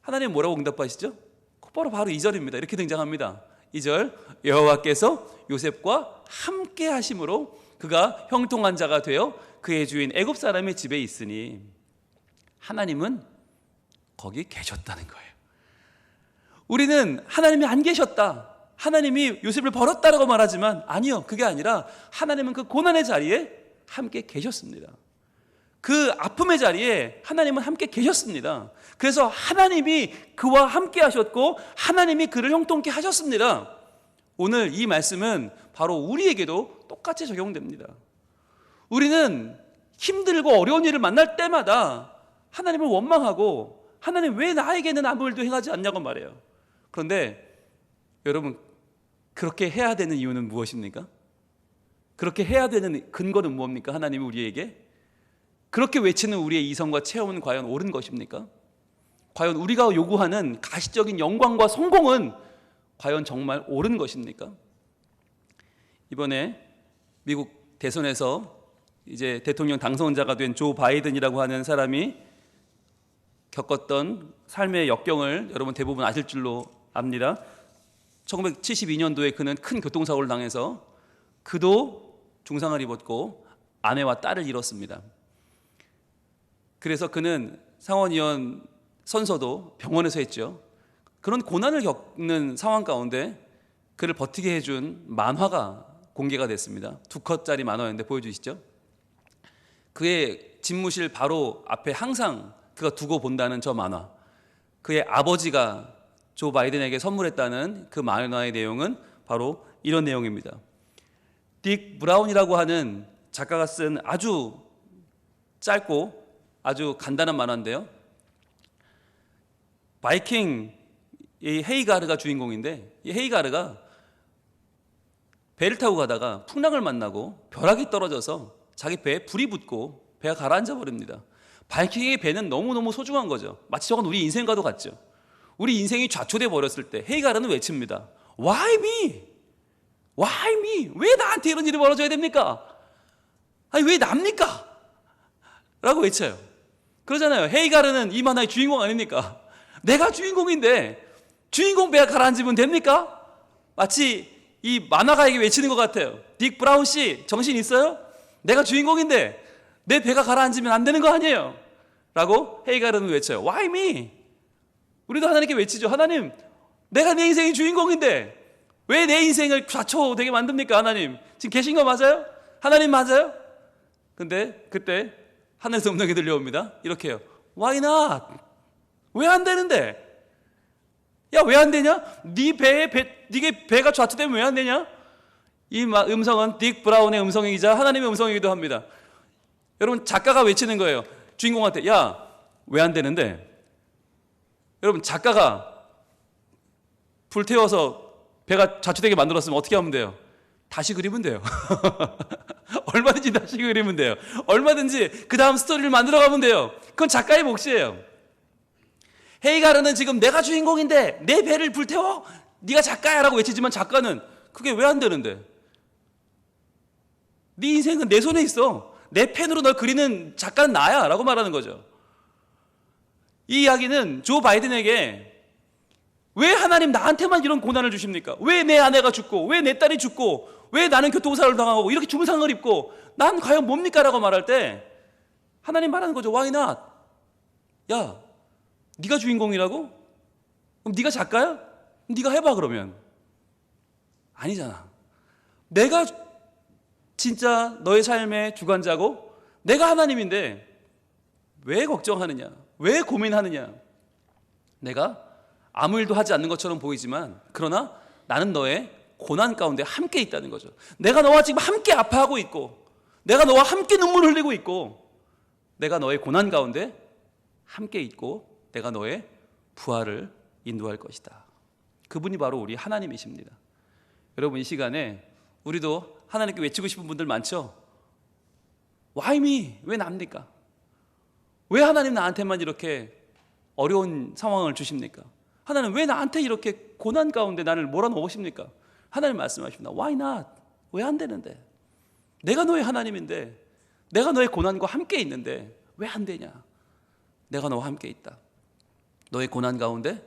하나님 뭐라고 응답하시죠? 바로 2절입니다. 이렇게 등장합니다. 2절, 여호와께서 요셉과 함께 하심으로 그가 형통한 자가 되어 그의 주인 애굽 사람의 집에 있으니, 하나님은 거기 계셨다는 거예요. 우리는 하나님이 안 계셨다, 하나님이 요셉을 버렸다라고 말하지만 아니요, 그게 아니라 하나님은 그 고난의 자리에 함께 계셨습니다. 그 아픔의 자리에 하나님은 함께 계셨습니다. 그래서 하나님이 그와 함께 하셨고 하나님이 그를 형통케 하셨습니다. 오늘 이 말씀은 바로 우리에게도 똑같이 적용됩니다. 우리는 힘들고 어려운 일을 만날 때마다 하나님을 원망하고 하나님 왜 나에게는 아무 일도 행하지 않냐고 말해요. 그런데 여러분, 그렇게 해야 되는 이유는 무엇입니까? 그렇게 해야 되는 근거는 무엇입니까? 하나님이 우리에게 그렇게 외치는 우리의 이성과 체험은 과연 옳은 것입니까? 과연 우리가 요구하는 가시적인 영광과 성공은 과연 정말 옳은 것입니까? 이번에 미국 대선에서 이제 대통령 당선자가 된 조 바이든이라고 하는 사람이 겪었던 삶의 역경을 여러분 대부분 아실 줄로 압니다. 1972년도에 그는 큰 교통사고를 당해서 그도 중상을 입었고 아내와 딸을 잃었습니다. 그래서 그는 상원의원 선서도 병원에서 했죠. 그런 고난을 겪는 상황 가운데 그를 버티게 해준 만화가 공개가 됐습니다. 2컷짜리 만화였는데 보여주시죠. 그의 집무실 바로 앞에 항상 그가 두고 본다는 저 만화, 그의 아버지가 조 바이든에게 선물했다는 그 만화의 내용은 바로 이런 내용입니다. 딕 브라운이라고 하는 작가가 쓴 아주 짧고 아주 간단한 만화인데요, 바이킹 이 헤이가르가 주인공인데, 이 헤이가르가 배를 타고 가다가 풍랑을 만나고 벼락이 떨어져서 자기 배에 불이 붙고 배가 가라앉아 버립니다. 바이킹의 배는 너무너무 소중한 거죠. 마치 저건 우리 인생과도 같죠. 우리 인생이 좌초돼 버렸을 때 헤이가르는 외칩니다. Why me? Why me? 왜 나한테 이런 일이 벌어져야 됩니까? 아니 왜 납니까? 라고 외쳐요. 그러잖아요. 헤이가르는 이 만화의 주인공 아닙니까? 내가 주인공인데 주인공 배가 가라앉으면 됩니까? 마치 이 만화가에게 외치는 것 같아요. 딕 브라운 씨 정신 있어요? 내가 주인공인데 내 배가 가라앉으면 안 되는 거 아니에요? 라고 헤이가르는 외쳐요. Why me? 우리도 하나님께 외치죠. 하나님, 내가 내 인생의 주인공인데 왜 내 인생을 좌초되게 만듭니까? 하나님, 지금 계신 거 맞아요? 하나님 맞아요? 근데 그때 하늘에서 음성이 들려옵니다. 이렇게 해요. Why not? 왜 안 되는데? 야, 왜 안 되냐? 네 배가 좌초되면 왜 안 되냐? 이 음성은 딕 브라운의 음성이자 하나님의 음성이기도 합니다. 여러분, 작가가 외치는 거예요. 주인공한테, 야, 왜 안 되는데? 여러분, 작가가 불태워서 배가 좌초되게 만들었으면 어떻게 하면 돼요? 다시 그리면 돼요. 얼마든지 다시 그리면 돼요. 얼마든지 그 다음 스토리를 만들어가면 돼요. 그건 작가의 몫이에요. 헤이가르는 지금 내가 주인공인데 내 배를 불태워? 네가 작가야 라고 외치지만 작가는 그게 왜 안 되는데? 네 인생은 내 손에 있어. 내 펜으로 널 그리는 작가는 나야 라고 말하는 거죠. 이 이야기는 조 바이든에게 왜 하나님 나한테만 이런 고난을 주십니까? 왜 내 아내가 죽고 왜 내 딸이 죽고 왜 나는 교통사고를 당하고 이렇게 중상을 입고 난 과연 뭡니까? 라고 말할 때 하나님 말하는 거죠. Why not? 야, 네가 주인공이라고? 그럼 네가 작가야? 네가 해봐 그러면. 아니잖아. 내가 진짜 너의 삶의 주관자고 내가 하나님인데 왜 걱정하느냐? 왜 고민하느냐? 내가 아무 일도 하지 않는 것처럼 보이지만 그러나 나는 너의 고난 가운데 함께 있다는 거죠. 내가 너와 지금 함께 아파하고 있고 내가 너와 함께 눈물 흘리고 있고 내가 너의 고난 가운데 함께 있고 내가 너의 부활을 인도할 것이다. 그분이 바로 우리 하나님이십니다. 여러분, 이 시간에 우리도 하나님께 외치고 싶은 분들 많죠? Why me? 왜 납니까? 왜 하나님 나한테만 이렇게 어려운 상황을 주십니까? 하나님 왜 나한테 이렇게 고난 가운데 나를 몰아넣으십니까? 하나님 말씀하십니다. Why not? 왜 안 되는데? 내가 너의 하나님인데 내가 너의 고난과 함께 있는데 왜 안 되냐? 내가 너와 함께 있다. 너의 고난 가운데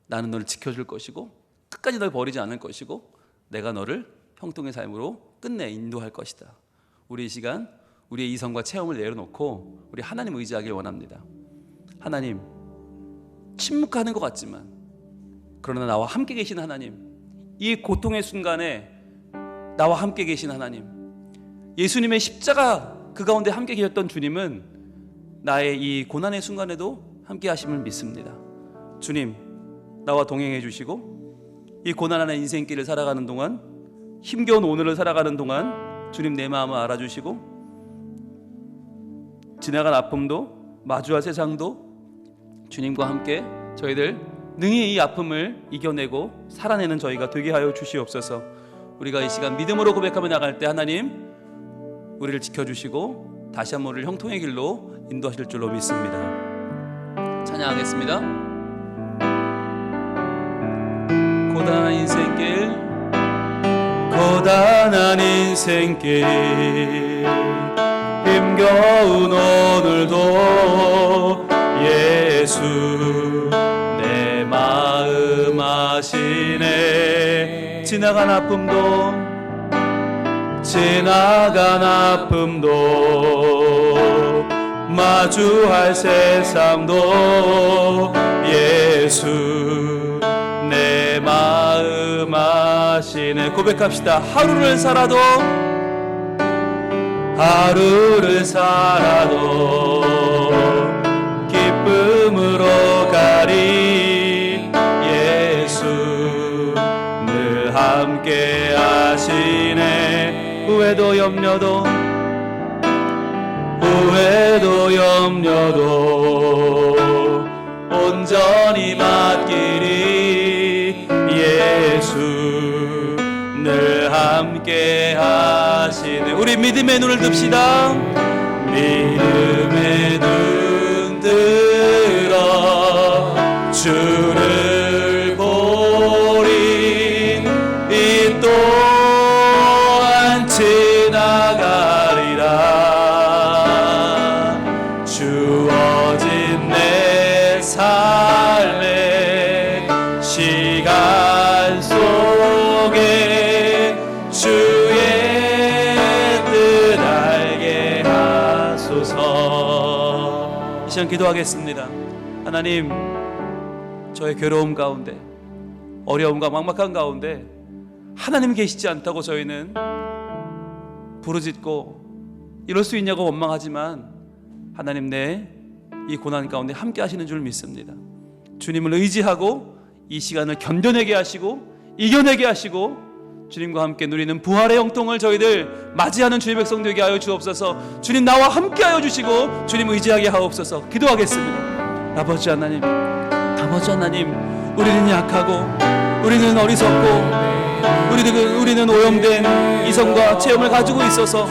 나는 너를 지켜줄 것이고 끝까지 널 버리지 않을 것이고 내가 너를 형통의 삶으로 끝내 인도할 것이다. 우리 이 시간 우리의 이성과 체험을 내려놓고 우리 하나님 의지하길 원합니다. 하나님, 침묵하는 것 같지만 그러나 나와 함께 계신 하나님, 이 고통의 순간에 나와 함께 계신 하나님, 예수님의 십자가 그 가운데 함께 계셨던 주님은 나의 이 고난의 순간에도 함께 하심을 믿습니다. 주님, 나와 동행해 주시고 이 고난하는 인생길을 살아가는 동안, 힘겨운 오늘을 살아가는 동안 주님 내 마음을 알아주시고 지나간 아픔도 마주할 세상도 주님과 함께 저희들 능히 이 아픔을 이겨내고 살아내는 저희가 되게 하여 주시옵소서. 우리가 이 시간 믿음으로 고백하며 나갈 때 하나님 우리를 지켜주시고 다시 한번 우리를 형통의 길로 인도하실 줄로 믿습니다. 찬양하겠습니다. 고단한 인생길, 고단한 인생길, 힘겨운 오늘도 예수 내 마음 아시네. 지나간 아픔도 마주할 세상도 예수 내 마음 아시네. 고백합시다. 하루를 살아도 기쁨으로 가리. 예수 늘 함께 하시네. 후회도 염려도 온전히 맡기리. 예수 늘 함께 하시네. 우리 믿음의 눈을 듭시다. 믿음의 눈 주를 보리 이 또한 지나가리라. 주어진 내 삶의 시간 속에 주의 뜻 알게 하소서. 이 시간 기도하겠습니다. 하나님, 저의 괴로움 가운데, 어려움과 막막한 가운데 하나님 계시지 않다고 저희는 부르짖고 이럴 수 있냐고 원망하지만 하나님, 내 이 고난 가운데 함께 하시는 줄 믿습니다. 주님을 의지하고 이 시간을 견뎌내게 하시고 이겨내게 하시고 주님과 함께 누리는 부활의 영통을 저희들 맞이하는 주의 백성 되게 하여 주옵소서. 주님 나와 함께 하여 주시고 주님 의지하게 하옵소서. 기도하겠습니다. 아버지 하나님, 우리는 약하고 우리는 어리석고 우리는 오염된 이성과 체험을 가지고 있어서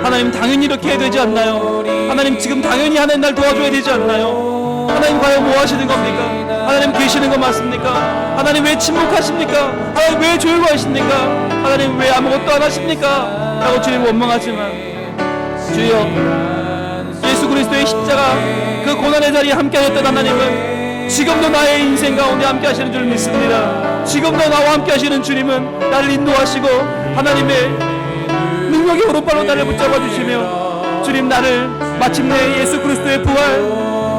하나님 당연히 이렇게 해야 되지 않나요? 하나님 지금 당연히 하나님 날 도와줘야 되지 않나요? 하나님 과연 뭐 하시는 겁니까? 하나님 계시는 거 맞습니까? 하나님 왜 침묵하십니까? 하나님 왜 조용하십니까? 하나님 왜 아무것도 안 하십니까? 라고 주님 원망하지만 주여, 예수 그리스도의 십자가 그 고난의 자리에 함께 하셨던 하나님은 지금도 나의 인생 가운데 함께 하시는 줄 믿습니다. 지금도 나와 함께 하시는 주님은 나를 인도하시고 하나님의 능력의 오른발로 나를 붙잡아 주시며 주님 나를 마침내 예수 그리스도의 부활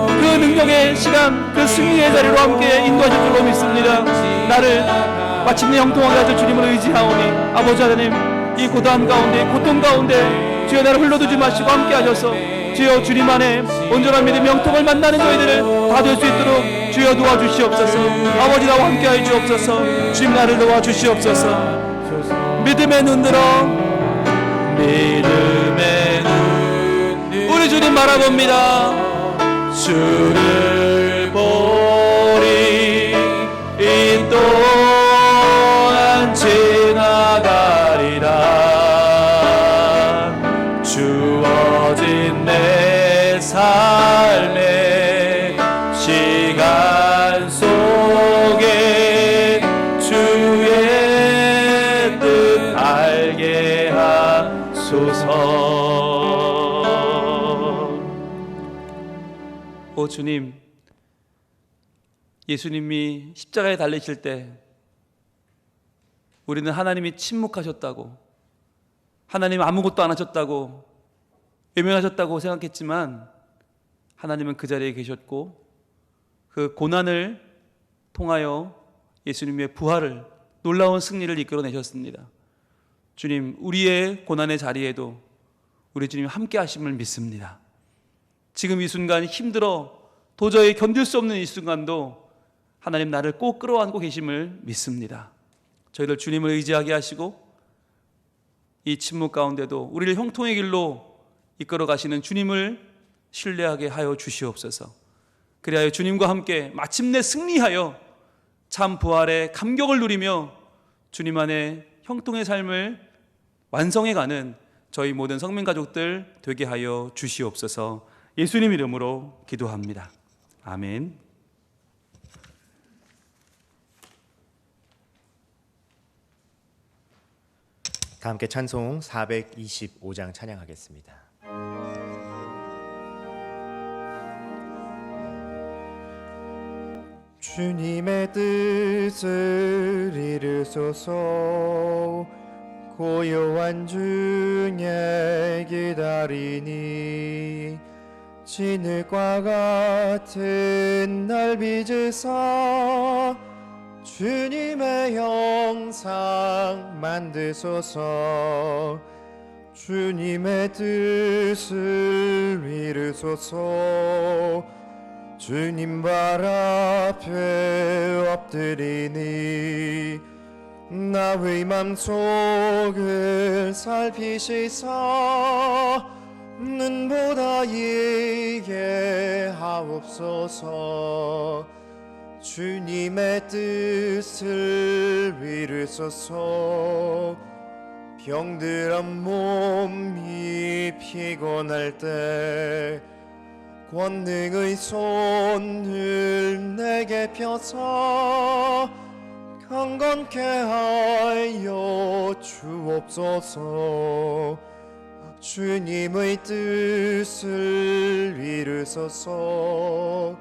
그 능력의 시간 그 승리의 자리로 함께 인도하실 줄로 믿습니다. 나를 마침내 형통하게 하실 주님을 의지하오니 아버지 하나님, 이 고단 가운데 고통 가운데 주여 나를 흘러두지 마시고 함께 하셔서 주여 주님 안에 온전한 믿음 형통을 만나는 저희들을 다 될 수 있도록 주여 도와주시옵소서. 아버지 나와 함께 하여 주옵소서. 주님 나를 도와주시옵소서. 믿음의 눈 들어 우리 주님 바라봅니다. 주를 보리 이 또한 지나가리라. 주어진 내 삶의 시간 속에 주의 뜻 알게 하소서. 오 주님, 예수님이 십자가에 달리실 때 우리는 하나님이 침묵하셨다고, 하나님 아무것도 안 하셨다고, 외면하셨다고 생각했지만 하나님은 그 자리에 계셨고 그 고난을 통하여 예수님의 부활을, 놀라운 승리를 이끌어내셨습니다. 주님, 우리의 고난의 자리에도 우리 주님 함께 하심을 믿습니다. 지금 이 순간 힘들어 도저히 견딜 수 없는 이 순간도 하나님 나를 꼭 끌어안고 계심을 믿습니다. 저희들 주님을 의지하게 하시고 이 침묵 가운데도 우리를 형통의 길로 이끌어 가시는 주님을 신뢰하게 하여 주시옵소서. 그리하여 주님과 함께 마침내 승리하여 참 부활의 감격을 누리며 주님 안에 형통의 삶을 완성해가는 저희 모든 성민 가족들 되게 하여 주시옵소서. 예수님 이름으로 기도합니다. 아멘. 다 함께 찬송 425장 찬양하겠습니다. 주님의 뜻을 이루소서. 고요한 중에 기다리니 진흙과 같은 날 빚으사 주님의 형상 만드소서. 주님의 뜻을 이루소서. 주님 발 앞에 엎드리니 나의 맘속을 살피시사 눈보다 이게 하옵소서. 주님의 뜻을 이루소서. 병들은 몸이 피곤할 때 권능의 손을 내게 펴사 강건케 하여 주옵소서. 주님의 뜻을 이루소서.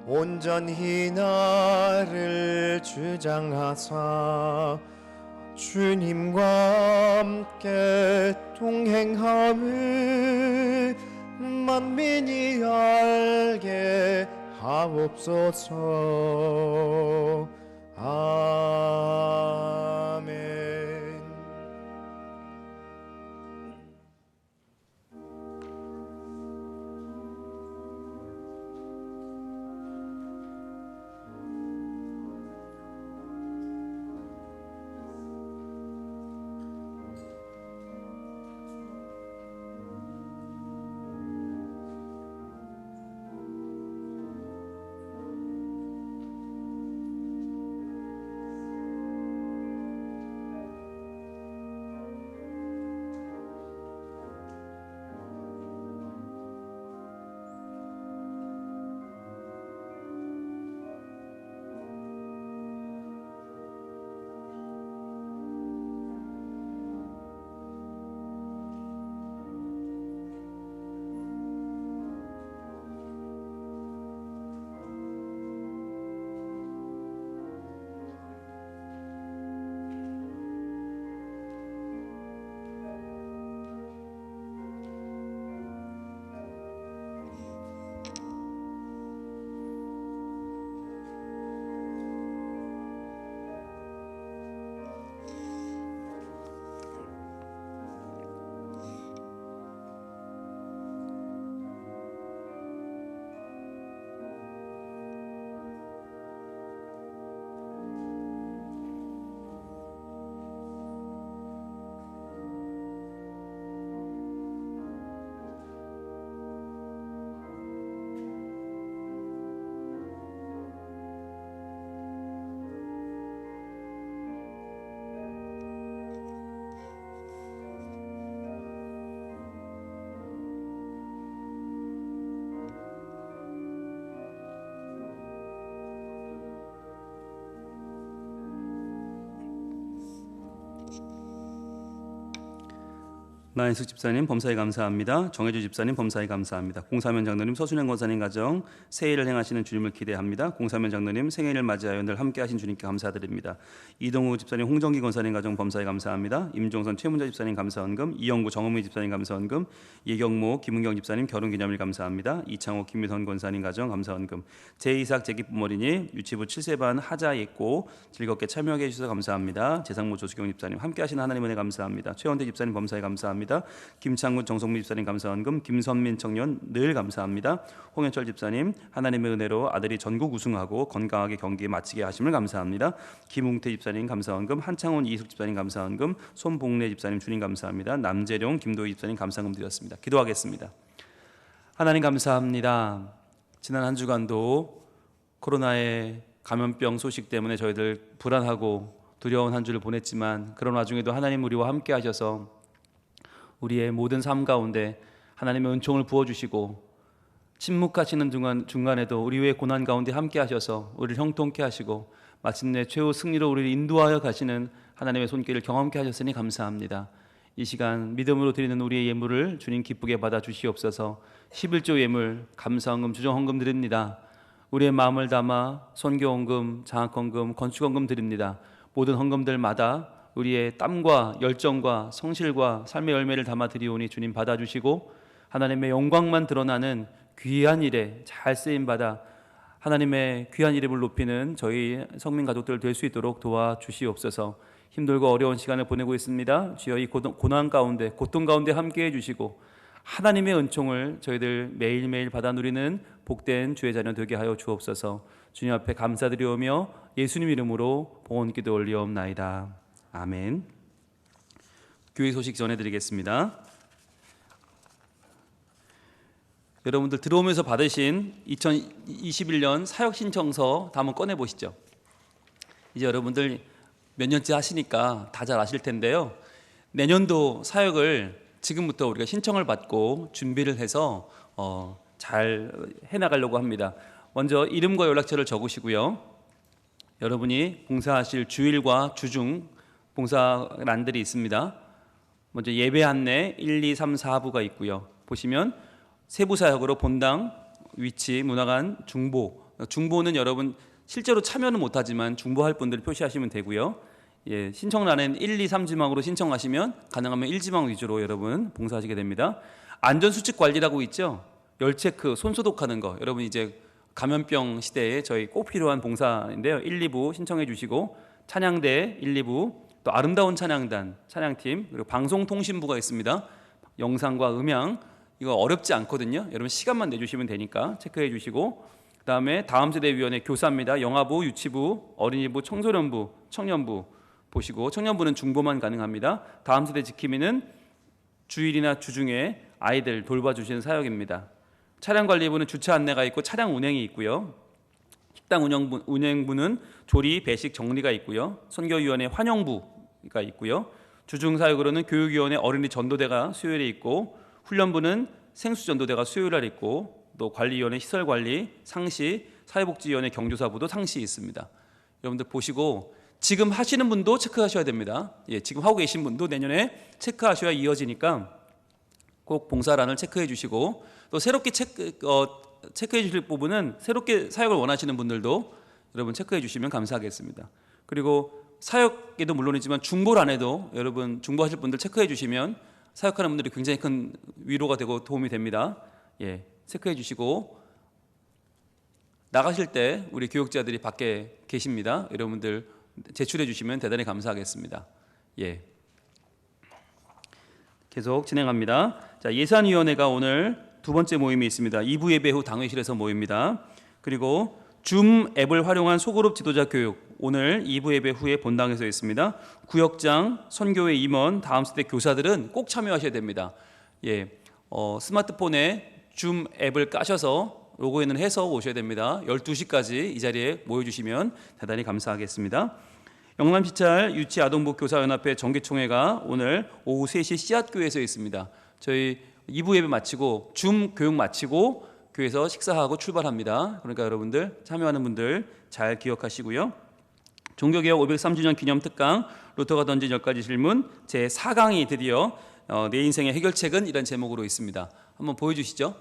온전히 나를 주장하사 주님과 함께 동행함을 만민이 알게 하옵소서. 아멘. 나인숙 집사님 범사에 감사합니다. 정혜주 집사님 범사에 감사합니다. 공사면 장로님, 서순영 권사님 가정 새해를 행하시는 주님을 기대합니다. 공사면 장로님 생일을 맞이하여 늘 함께하신 주님께 감사드립니다. 이동우 집사님, 홍정기 권사님 가정 범사에 감사합니다. 임종선 최문자 집사님 감사원금, 이영구 정은미 집사님 감사원금, 예경모 김은경 집사님 결혼기념일 감사합니다. 이창호 김미선 권사님 가정 감사원금, 제이삭 제기쁨 어린이 유치부 7세 반 하자 예고 즐겁게 참여하게 해주셔서 감사합니다. 재상모 조수경 집사님 함께하신 하나님 은혜 감사합니다. 최원대 집사님 범사에 감사합니다. 김창군 정성미 집사님 감사원금, 김선민 청년 늘 감사합니다. 홍현철 집사님 하나님의 은혜로 아들이 전국 우승하고 건강하게 경기에 마치게 하심을 감사합니다. 김웅태 집사님 감사원금, 한창훈 이숙 집사님 감사원금, 손봉래 집사님 주님 감사합니다. 남재룡 김도희 집사님 감사원금 드렸습니다. 기도하겠습니다. 하나님 감사합니다. 지난 한 주간도 코로나의 감염병 소식 때문에 저희들 불안하고 두려운 한 주를 보냈지만 그런 와중에도 하나님 우리와 함께 하셔서 우리의 모든 삶 가운데 하나님의 은총을 부어주시고 침묵하시는 중간에도 우리 위의 고난 가운데 함께 하셔서 우리를 형통케 하시고 마침내 최후 승리로 우리를 인도하여 가시는 하나님의 손길을 경험케 하셨으니 감사합니다. 이 시간 믿음으로 드리는 우리의 예물을 주님 기쁘게 받아 주시옵소서. 11조 예물, 감사헌금, 주정헌금 드립니다. 우리의 마음을 담아 선교헌금, 장학헌금, 건축헌금 드립니다. 모든 헌금들마다 우리의 땀과 열정과 성실과 삶의 열매를 담아 드리오니 주님 받아주시고 하나님의 영광만 드러나는 귀한 일에 잘 쓰임받아 하나님의 귀한 이름을 높이는 저희 성민 가족들 될 수 있도록 도와주시옵소서. 힘들고 어려운 시간을 보내고 있습니다. 주여 이 고난 가운데 고통 가운데 함께해 주시고 하나님의 은총을 저희들 매일매일 받아 누리는 복된 주의 자녀 되게 하여 주옵소서. 주님 앞에 감사드리오며 예수님 이름으로 봉헌기도 올리옵나이다. 아멘. 교회 소식 전해드리겠습니다. 여러분들 들어오면서 받으신 2021년 사역신청서 다 한번 꺼내보시죠. 이제 여러분들 몇 년째 하시니까 다 잘 아실 텐데요. 내년도 사역을 지금부터 우리가 신청을 받고 준비를 해서 잘 해나가려고 합니다. 먼저 이름과 연락처를 적으시고요. 여러분이 봉사하실 주일과 주중 봉사란들이 있습니다. 먼저 예배 안내 1, 2, 3, 4부가 있고요. 보시면 세부 사역으로 본당, 위치, 문화관, 중보. 중보는 여러분 실제로 참여는 못하지만 중보할 분들 표시하시면 되고요. 예, 신청란엔 1, 2, 3지망으로 신청하시면 가능하면 1지망 위주로 여러분 봉사하시게 됩니다. 안전수칙 관리라고 있죠. 열 체크, 손 소독하는 거. 여러분 이제 감염병 시대에 저희 꼭 필요한 봉사인데요. 1, 2부 신청해 주시고 찬양대 1, 2부 또 아름다운 찬양단, 찬양팀 그리고 방송통신부가 있습니다. 영상과 음향 이거 어렵지 않거든요. 여러분 시간만 내주시면 되니까 체크해 주시고 그다음에 다음 세대 위원회 교사입니다. 영아부, 유치부, 어린이부, 청소년부, 청년부 보시고 청년부는 중보만 가능합니다. 다음 세대 지킴이는 주일이나 주중에 아이들 돌봐주시는 사역입니다. 차량관리부는 주차 안내가 있고 차량 운행이 있고요. 식당 운행부는 조리, 배식, 정리가 있고요. 선교위원회 환영부가 있고요. 주중사역으로는 교육위원회 어린이 전도대가 수요일에 있고 훈련부는 생수전도대가 수요일날 있고 또 관리위원회 시설관리, 상시, 사회복지위원회 경조사부도 상시 있습니다. 여러분들 보시고 지금 하시는 분도 체크하셔야 됩니다. 예, 지금 하고 계신 분도 내년에 체크하셔야 이어지니까 꼭 봉사란을 체크해 주시고 또 새롭게 체크해 주실 부분은 새롭게 사역을 원하시는 분들도 여러분 체크해 주시면 감사하겠습니다. 그리고 사역에도 물론이지만 중보란에도 여러분 중보하실 분들 체크해 주시면 사역하는 분들이 굉장히 큰 위로가 되고 도움이 됩니다. 예, 체크해 주시고 나가실 때 우리 교육자들이 밖에 계십니다. 여러분들 제출해 주시면 대단히 감사하겠습니다. 예. 계속 진행합니다. 자, 예산위원회가 오늘 두 번째 모임이 있습니다. 2부 예배 후 당회실에서 모입니다. 그리고 줌 앱을 활용한 소그룹 지도자 교육 오늘 2부 예배 후에 본당에서 있습니다. 구역장, 선교회 임원, 다음 세대 교사들은 꼭 참여하셔야 됩니다. 예, 스마트폰에 줌 앱을 까셔서 로그인을 해서 오셔야 됩니다. 12시까지 이 자리에 모여주시면 대단히 감사하겠습니다. 영남시찰 유치아동부 교사연합회 정기총회가 오늘 오후 3시 씨앗교회에서 있습니다. 저희 2부 예배 마치고 줌 교육 마치고 교회에서 식사하고 출발합니다. 그러니까 여러분들 참여하는 분들 잘 기억하시고요. 종교개혁 503주년 기념 특강 루터가 던진 10가지 질문 제4강이 드디어 내 인생의 해결책은 이런 제목으로 있습니다. 한번 보여주시죠.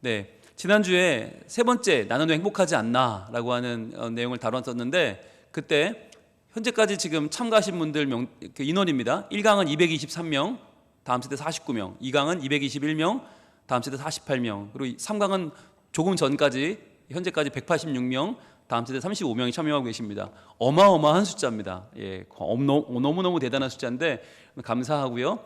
네, 지난주에 세 번째 나는 왜 행복하지 않나 라고 하는 내용을 다뤘었는데 그때 현재까지 지금 참가하신 분들 인원입니다. 1강은 223명, 다음 세대 49명, 2강은 221명, 다음 세대 48명, 그리고 3강은 조금 전까지 현재까지 186명, 다음 세대 35명이 참여하고 계십니다. 어마어마한 숫자입니다. 예, 너무너무 대단한 숫자인데 감사하고요.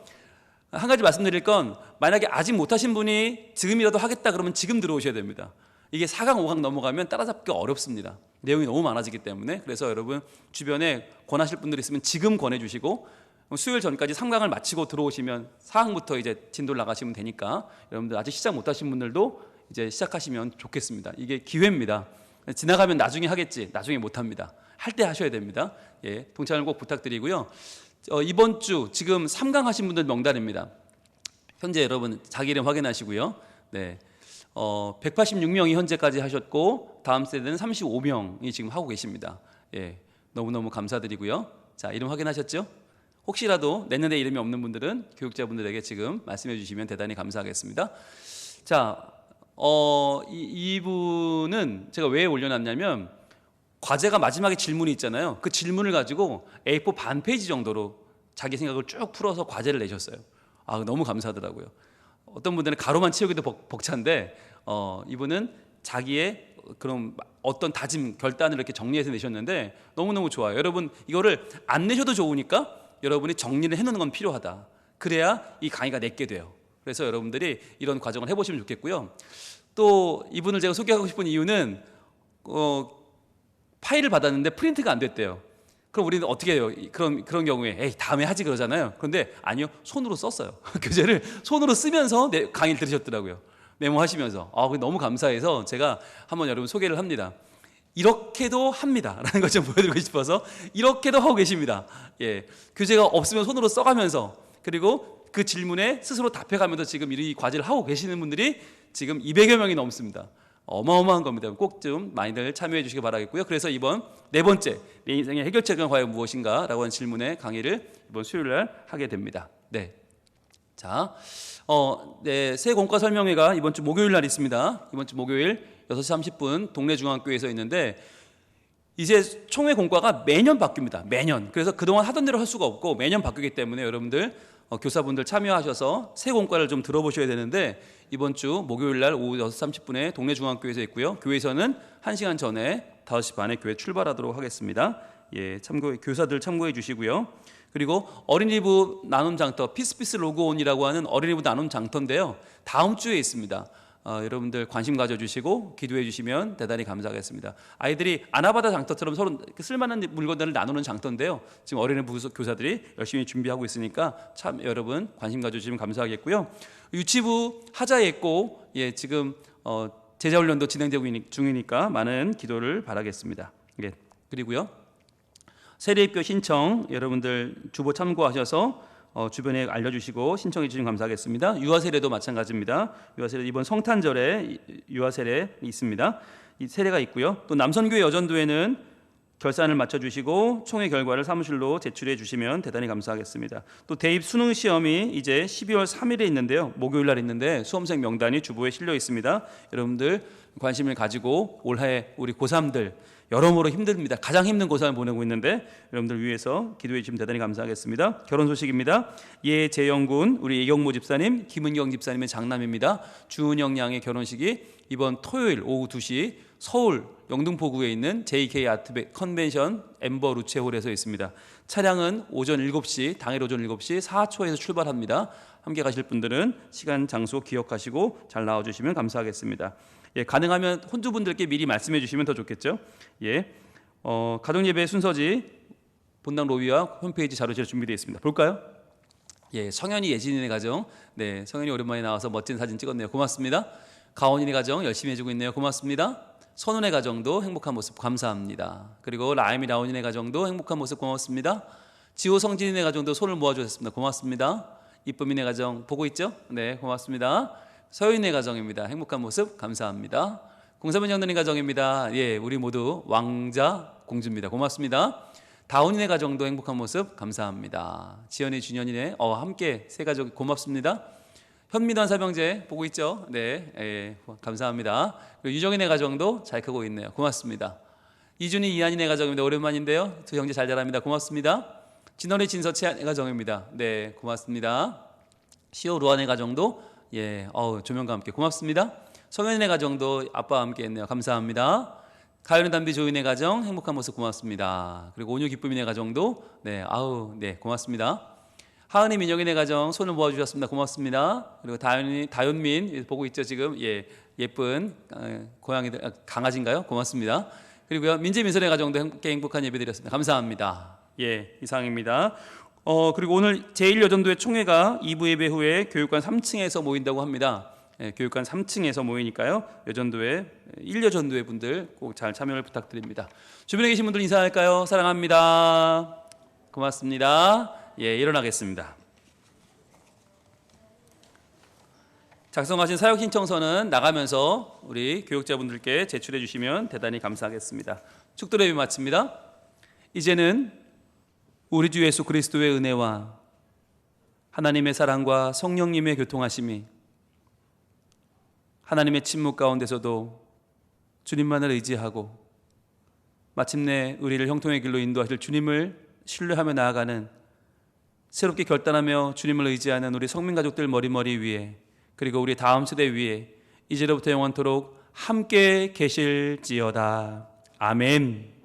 한 가지 말씀드릴 건 만약에 아직 못하신 분이 지금이라도 하겠다 그러면 지금 들어오셔야 됩니다. 이게 4강, 5강 넘어가면 따라잡기가 어렵습니다. 내용이 너무 많아지기 때문에. 그래서 여러분 주변에 권하실 분들 있으면 지금 권해주시고 수요일 전까지 3강을 마치고 들어오시면 4강부터 이제 진도를 나가시면 되니까 여러분들 아직 시작 못하신 분들도 이제 시작하시면 좋겠습니다. 이게 기회입니다. 지나가면 나중에 하겠지, 나중에 못합니다. 할 때 하셔야 됩니다. 예, 동참을 꼭 부탁드리고요. 이번 주 지금 3강 하신 분들 명단입니다. 현재 여러분 자기 이름 확인하시고요. 네, 186명이 현재까지 하셨고 다음 세대는 35명이 지금 하고 계십니다. 예, 너무너무 감사드리고요. 자, 이름 확인하셨죠? 혹시라도 내년에 이름이 없는 분들은 교육자분들에게 지금 말씀해 주시면 대단히 감사하겠습니다. 자, 이분은 제가 왜 올려놨냐면 과제가 마지막에 질문이 있잖아요. 그 질문을 가지고 A4 반 페이지 정도로 자기 생각을 쭉 풀어서 과제를 내셨어요. 아, 너무 감사하더라고요. 어떤 분들은 가로만 채우기도 벅찬데 이분은 자기의 그런 어떤 다짐, 결단을 이렇게 정리해서 내셨는데 너무너무 좋아요. 여러분 이거를 안 내셔도 좋으니까 여러분이 정리를 해놓는 건 필요하다. 그래야 이 강의가 내게 돼요. 그래서 여러분들이 이런 과정을 해보시면 좋겠고요. 또 이분을 제가 소개하고 싶은 이유는 파일을 받았는데 프린트가 안 됐대요. 그럼 우리는 어떻게 해요? 그런 경우에 에이 다음에 하지 그러잖아요. 그런데 아니요, 손으로 썼어요. 교재를 손으로 쓰면서 강의를 들으셨더라고요. 메모하시면서. 그게 너무 감사해서 제가 한번 여러분 소개를 합니다. 이렇게도 합니다라는 걸 좀 보여드리고 싶어서 이렇게도 하고 계십니다. 예, 교재가 없으면 손으로 써가면서 그리고 그 질문에 스스로 답해가면서 지금 이 과제를 하고 계시는 분들이 지금 200여 명이 넘습니다. 어마어마한 겁니다. 꼭 좀 많이들 참여해 주시기 바라겠고요. 그래서 이번 네 번째 내 인생의 해결책은 과연 무엇인가라고 하는 질문의 강의를 이번 수요일 날 하게 됩니다. 네. 자, 네, 새 공과 설명회가 이번 주 목요일 날 있습니다. 이번 주 목요일 6시 30분 동네 중앙교회에서 있는데 이제 총회 공과가 매년 바뀝니다. 매년. 그래서 그동안 하던 대로 할 수가 없고 매년 바뀌기 때문에 여러분들 교사분들 참여하셔서 새 공과를 좀 들어보셔야 되는데 이번 주 목요일 날 오후 6시 30분에 동네 중앙교회에서 있고요. 교회에서는 1시간 전에 5시 반에 교회 출발하도록 하겠습니다. 예, 교사들 참고해 주시고요. 그리고 어린이부 나눔 장터 피스피스 로그온이라고 하는 어린이부 나눔 장터인데요. 다음 주에 있습니다. 여러분들 관심 가져주시고 기도해 주시면 대단히 감사하겠습니다. 아이들이 아나바다 장터처럼 서로 쓸만한 물건들을 나누는 장터인데요. 지금 어린이부 교사들이 열심히 준비하고 있으니까 참 여러분 관심 가져주시면 감사하겠고요. 유치부 하자했고 예, 지금 제자훈련도 진행되고 중이니까 많은 기도를 바라겠습니다. 예, 그리고요. 세례입교 신청 여러분들 주보 참고하셔서 주변에 알려주시고 신청해 주시면 감사하겠습니다. 유아세례도 마찬가지입니다. 유아세례 이번 성탄절에 유아세례 있습니다. 이 세례가 있고요. 또 남선교회 여전도에는 결산을 맞춰주시고 총회 결과를 사무실로 제출해 주시면 대단히 감사하겠습니다. 또 대입 수능 시험이 이제 12월 3일에 있는데요. 목요일 날 있는데 수험생 명단이 주보에 실려 있습니다. 여러분들 관심을 가지고 올해 우리 고3들 여러모로 힘듭니다. 가장 힘든 고3을 보내고 있는데 여러분들 위해서 기도해 주시면 대단히 감사하겠습니다. 결혼 소식입니다. 예재영군 우리 이경모 집사님, 김은경 집사님의 장남입니다. 주은영 양의 결혼식이 이번 토요일 오후 2시 서울 영등포구에 있는 JK 아트 컨벤션 엠버 루체홀에서 있습니다. 차량은 오전 7시, 당일 오전 7시 4초에서 출발합니다. 함께 가실 분들은 시간, 장소 기억하시고 잘 나와주시면 감사하겠습니다. 예, 가능하면 혼주분들께 미리 말씀해 주시면 더 좋겠죠. 예, 가정예배 순서지 본당 로비와 홈페이지 자료실 준비되어 있습니다. 볼까요? 예, 성현이 예진이네 가정. 네, 성현이 오랜만에 나와서 멋진 사진 찍었네요. 고맙습니다. 가온이네 가정 열심히 해주고 있네요. 고맙습니다. 선운의 가정도 행복한 모습 감사합니다. 그리고 라임이 라온이네 가정도 행복한 모습 고맙습니다. 지호 성진이네 가정도 손을 모아주셨습니다. 고맙습니다. 이쁨이네 가정 보고 있죠? 네, 고맙습니다. 서윤의 가정입니다. 행복한 모습 감사합니다. 공사면 형님 가정입니다. 예, 우리 모두 왕자 공주입니다. 고맙습니다. 다운이네 가정도 행복한 모습 감사합니다. 지연이 준현이네 함께 세 가족 고맙습니다. 현미단 사병제 보고 있죠? 네, 예, 감사합니다. 그리고 유정이네 가정도 잘 크고 있네요. 고맙습니다. 이준이 이한이네 가정입니다. 오랜만인데요. 두 형제 잘 자랍니다. 고맙습니다. 진원의 진서 채한의 가정입니다. 네, 고맙습니다. 시오 루안의 가정도 예, 조명과 함께 고맙습니다. 성현이네 가정도 아빠와 함께 했네요. 감사합니다. 가연의 담비 조인의 가정 행복한 모습 고맙습니다. 그리고 온유 기쁨이네 가정도 네, 네, 고맙습니다. 하은이 민영이네 가정 손을 모아주셨습니다. 고맙습니다. 그리고 다윤민 보고 있죠 지금 예, 예쁜 고양이들 강아지인가요? 고맙습니다. 그리고요 민재 민설의 가정도 함께 행복한 예배 드렸습니다. 감사합니다. 예, 이상입니다. 그리고 오늘 제1여전도회 총회가 2부 예배 후에 교육관 3층에서 모인다고 합니다. 예, 교육관 3층에서 모이니까요. 여전도회 1여전도회 분들 꼭 잘 참여를 부탁드립니다. 주변에 계신 분들 인사할까요? 사랑합니다. 고맙습니다. 예, 일어나겠습니다. 작성하신 사역 신청서는 나가면서 우리 교육자분들께 제출해 주시면 대단히 감사하겠습니다. 축도 예배 마칩니다. 이제는 우리 주 예수 그리스도의 은혜와 하나님의 사랑과 성령님의 교통하심이 하나님의 침묵 가운데서도 주님만을 의지하고 마침내 우리를 형통의 길로 인도하실 주님을 신뢰하며 나아가는 새롭게 결단하며 주님을 의지하는 우리 성민가족들 머리머리 위에 그리고 우리 다음 세대 위에 이제로부터 영원토록 함께 계실지어다. 아멘.